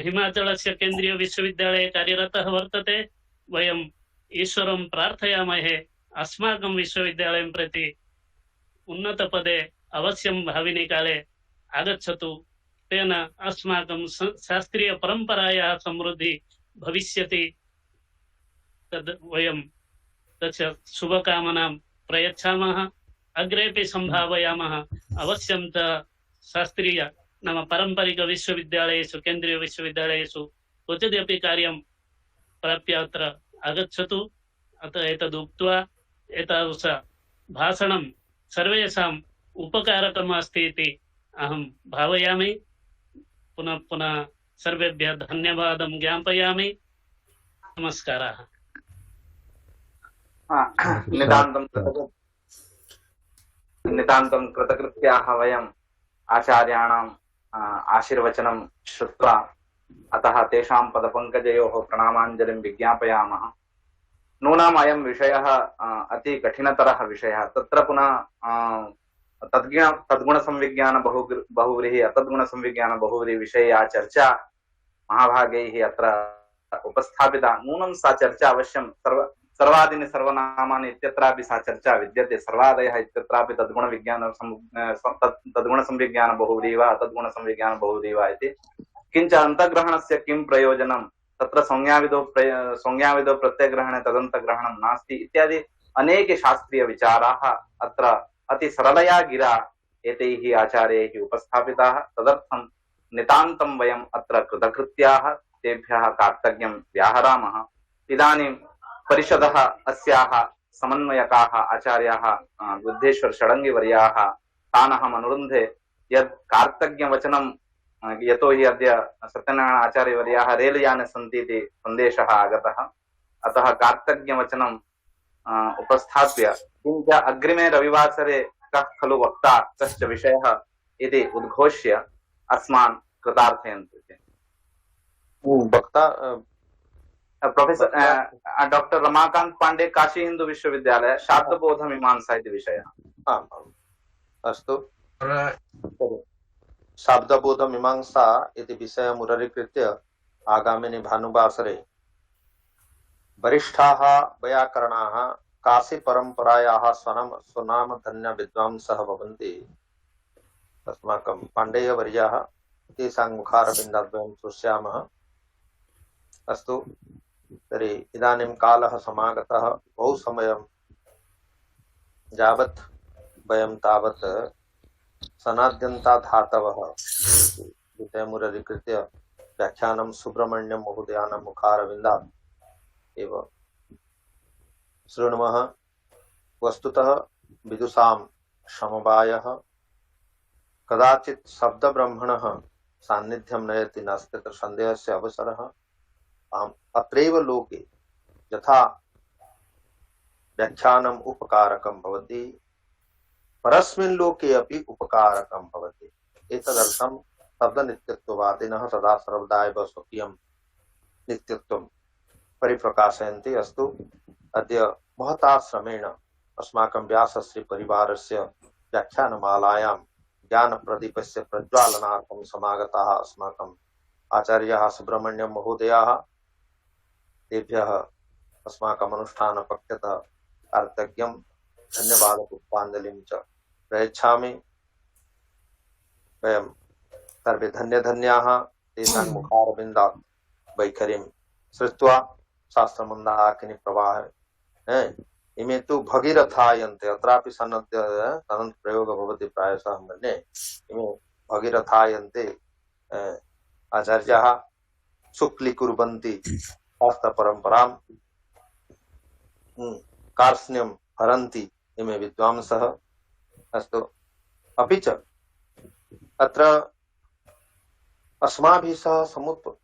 हिमाचलस्य केन्द्रीय विश्वविद्यालये कार्यरतः वर्तते, वयम् ईश्वरं प्रार्थयामहे अस्माकं विश्वविद्यालयं प्रति उन्नतपदे अवश्यं भाविनि काले आगच्छतु। तेन अस्माकं शास्त्रीयपरम्परायाः समृद्धिः भविष्यति। तद् वयं तस्य शुभकामनां प्रयच्छामः। अग्रेपि सम्भावयामः। अवश्यं च शास्त्रीय नाम पारम्परिकविश्वविद्यालयेषु केन्द्रीयविश्वविद्यालयेषु क्वचिदपि कार्यं प्राप्य अत्र आगच्छतु। अतः एतदुक्त्वा एतादृश भाषणं सर्वेषाम् उपकारकम् अस्ति इति अहं भावयामि। पुनः पुनः सर्वेभ्यः धन्यवादं ज्ञापयामि। नमस्काराः। नितान्तं कृतकृत्याः वयम् आचार्याणाम् आशीर्वचनं श्रुत्वा अतः तेषां पदपङ्कजयोः प्रणामाञ्जलिं विज्ञापयामः। नूनाम् अयं विषयः अति कठिनतरः विषयः। तत्र पुनः तद्गुणसंविज्ञान बहुव्रीहि अतद्गुणसंविज्ञान बहुव्रीहि विषये या चर्चा महाभागैः अत्र उपस्थापिता, नूनं सा चर्चा अवश्यं सर्वादीनि सर्वनामानि इत्यत्रापि सा चर्चा विद्यते। सर्वादयः इत्यत्रापि तद्गुणसंविज्ञान बहुव्रीहि वा अतद्गुणसंविज्ञान बहुव्रीहि वा इति। किञ्च अन्तग्रहणस्य किं प्रयोजनं, तत्र संज्ञाविधौ प्रत्ययग्रहणे तदन्तग्रहणं नास्ति इत्यादि अनेके शास्त्रीयविचाराः अत्र अति सरलया गिरा एतैः आचार्यैः उपस्थापिताः। तदर्थं नितान्तं वयम् अत्र कृतकृत्याः, तेभ्यः कार्तज्ञं व्याहरामः। इदानीं परिषदः अस्याः समन्वयकाः आचार्याः बुद्धेश्वर षडङ्गिवर्याः तान् अहम् अनुरुन्धे यत् कार्तज्ञवचनं यतोहि अद्य सत्यनारायण आचार्यवर्याः रेल् याने सन्ति इति सन्देशः आगतः, अतः कार्तज्ञवचनम् उपस्थाप्य किञ्च अग्रिमे रविवासरे कः खलु वक्ता कश्च विषयः इति उद्घोष्य अस्मान् कृतार्थयन्तु। वक्ता प्रोफेसर डॉक्टर रमाकांत पांडे, काशी हिंदू विश्वविद्यालय, शाब्दबोध मीमांसा इति विषयः। आम् आम् अस्तु, शाब्दबोध मीमांसा इति विषयम् उररीकृत्य आगामिनि भानुवासरे वरिष्ठाः वैयाकरणाः काशी परम्परायाः स्वनामधन्य विद्वांसः भवन्ति अस्माकं पाण्डेयवर्याः, तेषां मुखारविन्दाद्वयं श्रोष्यामः। अस्तु, तर्हि इदानीं कालः समागतः, बहु समयं यावत् वयं तावत् सनाद्यन्ता धातवः विषयमुररीकृत्य व्याख्यानं सुब्रह्मण्यं महोदयानां मुखारविन्दात् एव शृणुमः। वस्तुतः विदुषां समवायः कदाचित् शब्दब्रह्मणः सान्निध्यं नयति नास्ति तत्र सन्देहस्य अवसरः। अत्रैव लोके यथा व्याख्यानम् उपकारकं भवति, परस्मिन् लोके अपि उपकारकं भवति। एतदर्थं शब्दनित्यत्ववादिनः सदा सर्वदा एव स्वकीयं नित्यत्वं परिप्रकाशयन्ति। अस्तु, अद्य महता श्रमेण अस्माकं व्यासश्री परिवारस्य व्याख्यानमालायां ज्ञानप्रदीपस्य प्रज्वालनार्थं समागताः अस्माकम् आचार्याः सुब्रह्मण्यं महोदयाः। तेभ्यः अस्माकम् अनुष्ठानपक्षतः कार्तज्ञं धन्यवादपुष्पाञ्जलिं च प्रयच्छामि। वयं सर्वे धन्यधन्याः तेषां मुखारविन्दात् वैखरीं श्रुत्वा शास्त्रमन्दाकिनी प्रवाहे इमे तु भगीरथायन्ते। अत्रापि सनन्त प्रयोगः भवति प्रायशः मन्ये। इमे भगीरथायन्ते आचार्याः शुक्लीकुर्वन्ति शास्त्रपरम्परां कार्ष्ण्यं हरन्ति इमे विद्वांसः। अस्तु, अपि च अत्र अस्माभिः सह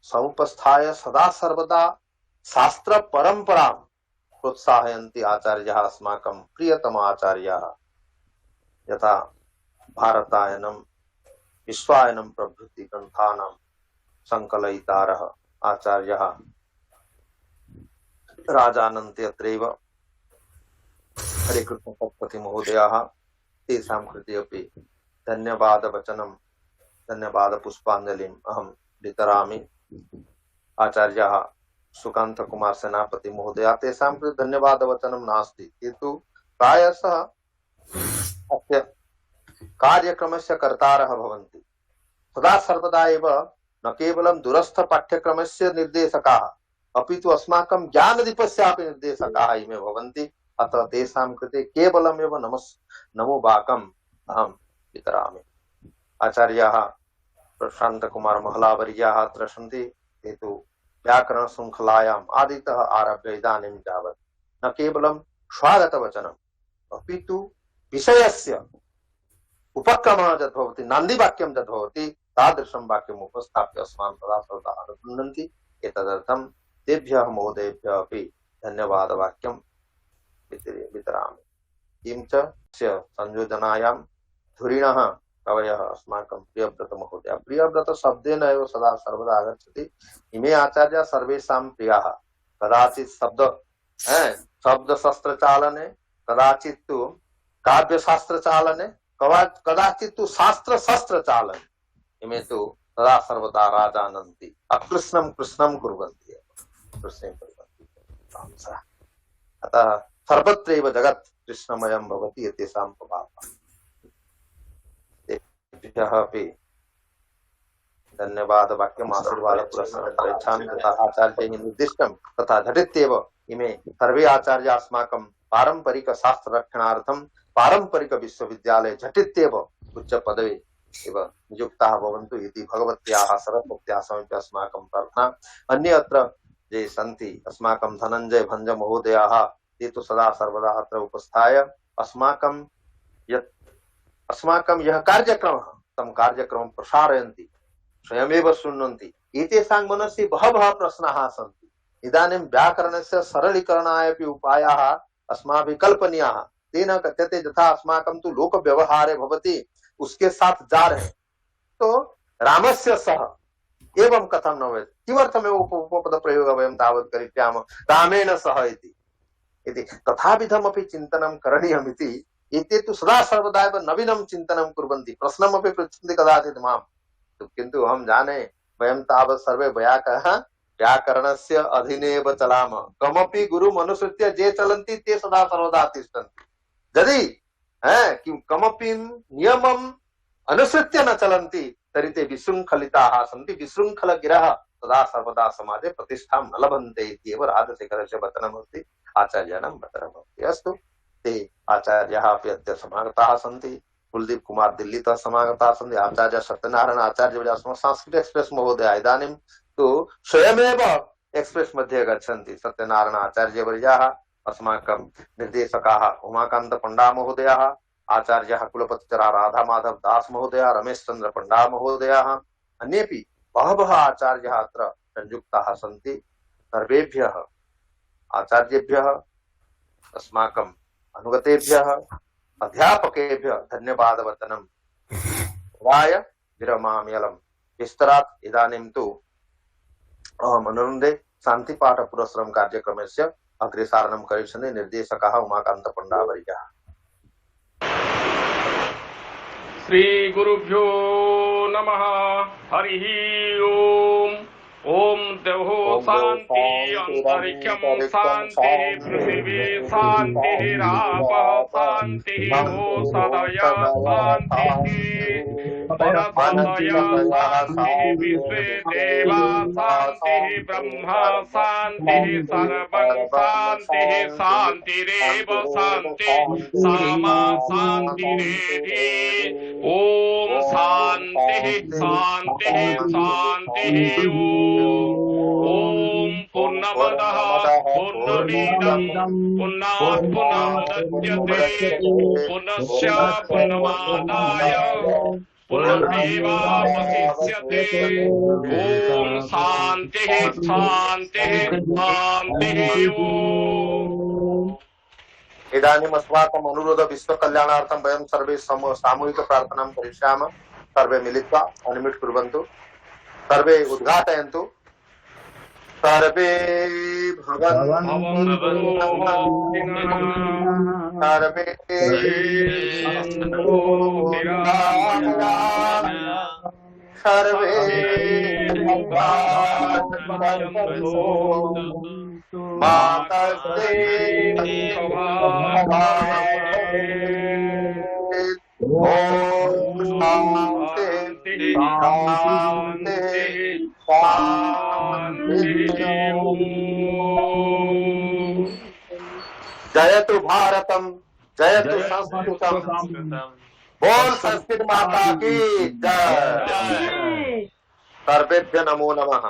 समुपस्थाय सदा सर्वदा शास्त्रपरम्परां प्रोत्साहयन्ति आचार्याः, अस्माकं प्रियतम आचार्याः, यथा भारतायनं विश्वायनं प्रभृति ग्रन्थानां संकलयितारः आचार्यः राजानन्ते अत्रैव हरिकृष्ण सत्पथि महोदयाः। तेषां कृते अपि धन्यवादवचनं धन्यवादपुष्पाञ्जलिम् अहं वितरामि। आचार्याः सुकान्त कुमार सेनापति महोदय, तेषां कृते धन्यवादवचनं नास्ति, किन्तु प्रायशः अस्य कार्यक्रमस्य कर्तारः भवन्ति। सदा सर्वदा एव न केवलं दूरस्थ पाठ्यक्रमस्य निर्देशकाः अपि तु अस्माकं ज्ञानदीपस्यापि निर्देशकाः इमे भवन्ति। अतः तेषां कृते केवलमेव नमो वाकम् अहं वितरामि। आचार्याः प्रशांत कुमार महलावर्याः अत्र सन्ति। ते तु व्याकरण श्रृंखलायाम् आदितः आरभ्य इदानीं यावत् न केवलं स्वागतवचनम् अपि तु विषयस्य उपक्रमः यद् भवति, नान्दीवाक्यं यद् भवति, तादृशं वाक्यम् उपस्थाप्य अस्मान् सदा सर्वदा अनुगृह्णन्ति। एतदर्थं तेभ्यः महोदयेभ्यः अपि धन्यवादवाक्यं वितरामि। किं च संयोजनायां धुरिणः कवयः अस्माकं प्रियव्रत महोदय। प्रियव्रत शब्देन एव सदा सर्वदा आगच्छति। इमे आचार्याः सर्वेषां प्रियाः। कदाचित् शब्दशास्त्र चालने, कदाचित् तु काव्यशास्त्र चालने, कदाचित् तु शास्त्र शस्त्र चालने। इमे तु सदा सर्वदा राजानन्ति, अकृष्णं कृष्णं कुर्वन्ति, कृष्णं कुर्वन्ति। अतः सर्वत्रैव जगत् कृष्णमयं भवति एतेषां प्रभावः। तेभ्यः अपि धन्यवादवाक्यम् आशीर्वादपुरस्सरं प्रयच्छामि। तथा आचार्यैः निर्दिष्टं तथा झटित्येव इमे सर्वे आचार्याः अस्माकं पारम्परिकशास्त्ररक्षणार्थं पारम्परिकविश्वविद्यालये झटित्येव उच्चपदवे एव नियुक्ताः भवन्तु इति भगवत्याः सरस्वत्याः समीपे अस्माकं प्रार्थना। अन्ये अत्र ये सन्ति अस्माकं धनञ्जय भञ्ज महोदयाः, ते तु सदा सर्वदा अत्र उपस्थाय अस्माकं यः कार्यक्रमः तं कार्यक्रमं प्रसारयन्ति। स्वयमेव शृण्वन्ति एतेषां मनसि बहवः प्रश्नाः सन्ति। इदानीं व्याकरणस्य सरलीकरणाय अपि उपायाः अस्माभिः कल्पनीयाः। तेन कथ्यते यथा अस्माकं तु लोकव्यवहारे भवति उसके साथ जा रहे तो रामस्य सह एवं कथं न भवेत् किमर्थमेव उपपदप्रयोगः वयं तावत् करिष्यामः रामेण सह इति तथाविधमपि चिन्तनं करणीयमिति एते तु सदा सर्वदा एव नवीनं चिन्तनं कुर्वन्ति प्रश्नमपि पृच्छन्ति कदाचित् मां किन्तु अहं जाने वयं तावत् सर्वे व्याकरणस्य अधीनेव चलामः कमपि गुरुम् अनुसृत्य ये चलन्ति ते सदा सर्वदा तिष्ठन्ति यदि कमपि नियमम् अनुसृत्य न चलन्ति तर्हि ते विशृङ्खलिताः सन्ति विशृङ्खलगिरः सदा सर्वदा समाजे प्रतिष्ठां न लभन्ते इत्येव राजशेखरस्य वचनमस्ति आचार्याणां वचनमस्ति। अस्तु ते आचार्याः अपि अद्य समागताः सन्ति कुलदीप कुमार दिल्लीतः समागताः सन्ति आचार्य सत्यनारायण आचार्य अस्माकं संस्कृत एक्सप्रेस महोदय इदानीं तु स्वयमेव एक्सप्रेस मध्ये गच्छन्ति सत्यनारायण आचार्यवर्याः अस्माकं निर्देशकाः उमाकान्त पंडा महोदयाः आचार्यः कुलपतिचरा राधा माधव दास महोदय रमेश चंद्र पंडा महोदयाः अन्येपि बहवः आचार्याः अत्र संयुक्ताः सन्ति। सर्वेभ्यः आचार्येभ्यः अस्माकम् अनुगतेभ्यः अध्यापकेभ्यः धन्यवादवचनं वाय विरमाम्यलं विस्तरात् इदानीं तु अहमनुरुन्धे शान्तिपाठ पुरस्सरं कार्यक्रमस्य अग्रेसारणं करिष्यन्ति निर्देशकः उमाकान्त पंडा वर्यः। श्री गुरुभ्यो नमः। हरि ओम। ओम देवो शांति अंतरिक्षम शांति पृथिवी शांति रापः शांति ओ सदय शांति परसदय शांति विश्वे देवा शांति ब्रह्मा शांति सर्वं शांति शांतिरेव शांति सामा शांतिरेधि। ओम शांति शांति शांति ओम पूर्णमदः पूर्णमिदं पूर्णात् पूर्णमुदच्यते पूर्णस्य पूर्णमादाय पूर्णमेवावशिष्यते। ओम शान्तिः शान्तिः शान्तिः। इदानीम् अस्माकम् अनुरोध विश्व कल्याणार्थं वयं सर्वे सामूहिक प्रार्थनां करिष्यामः। सर्वे मिलित्वा अनम्यूट् कुर्वन्तु सर्वे उद्घाटयन्तु। सर्वे भवन्तु सर्वे सर्वे मातस्ते ओम शांति शांति जयतु भारतम जयतु संस्कृतम। बोल संस्कृत माता की जय। सर्वेभ्यो नमो नमः।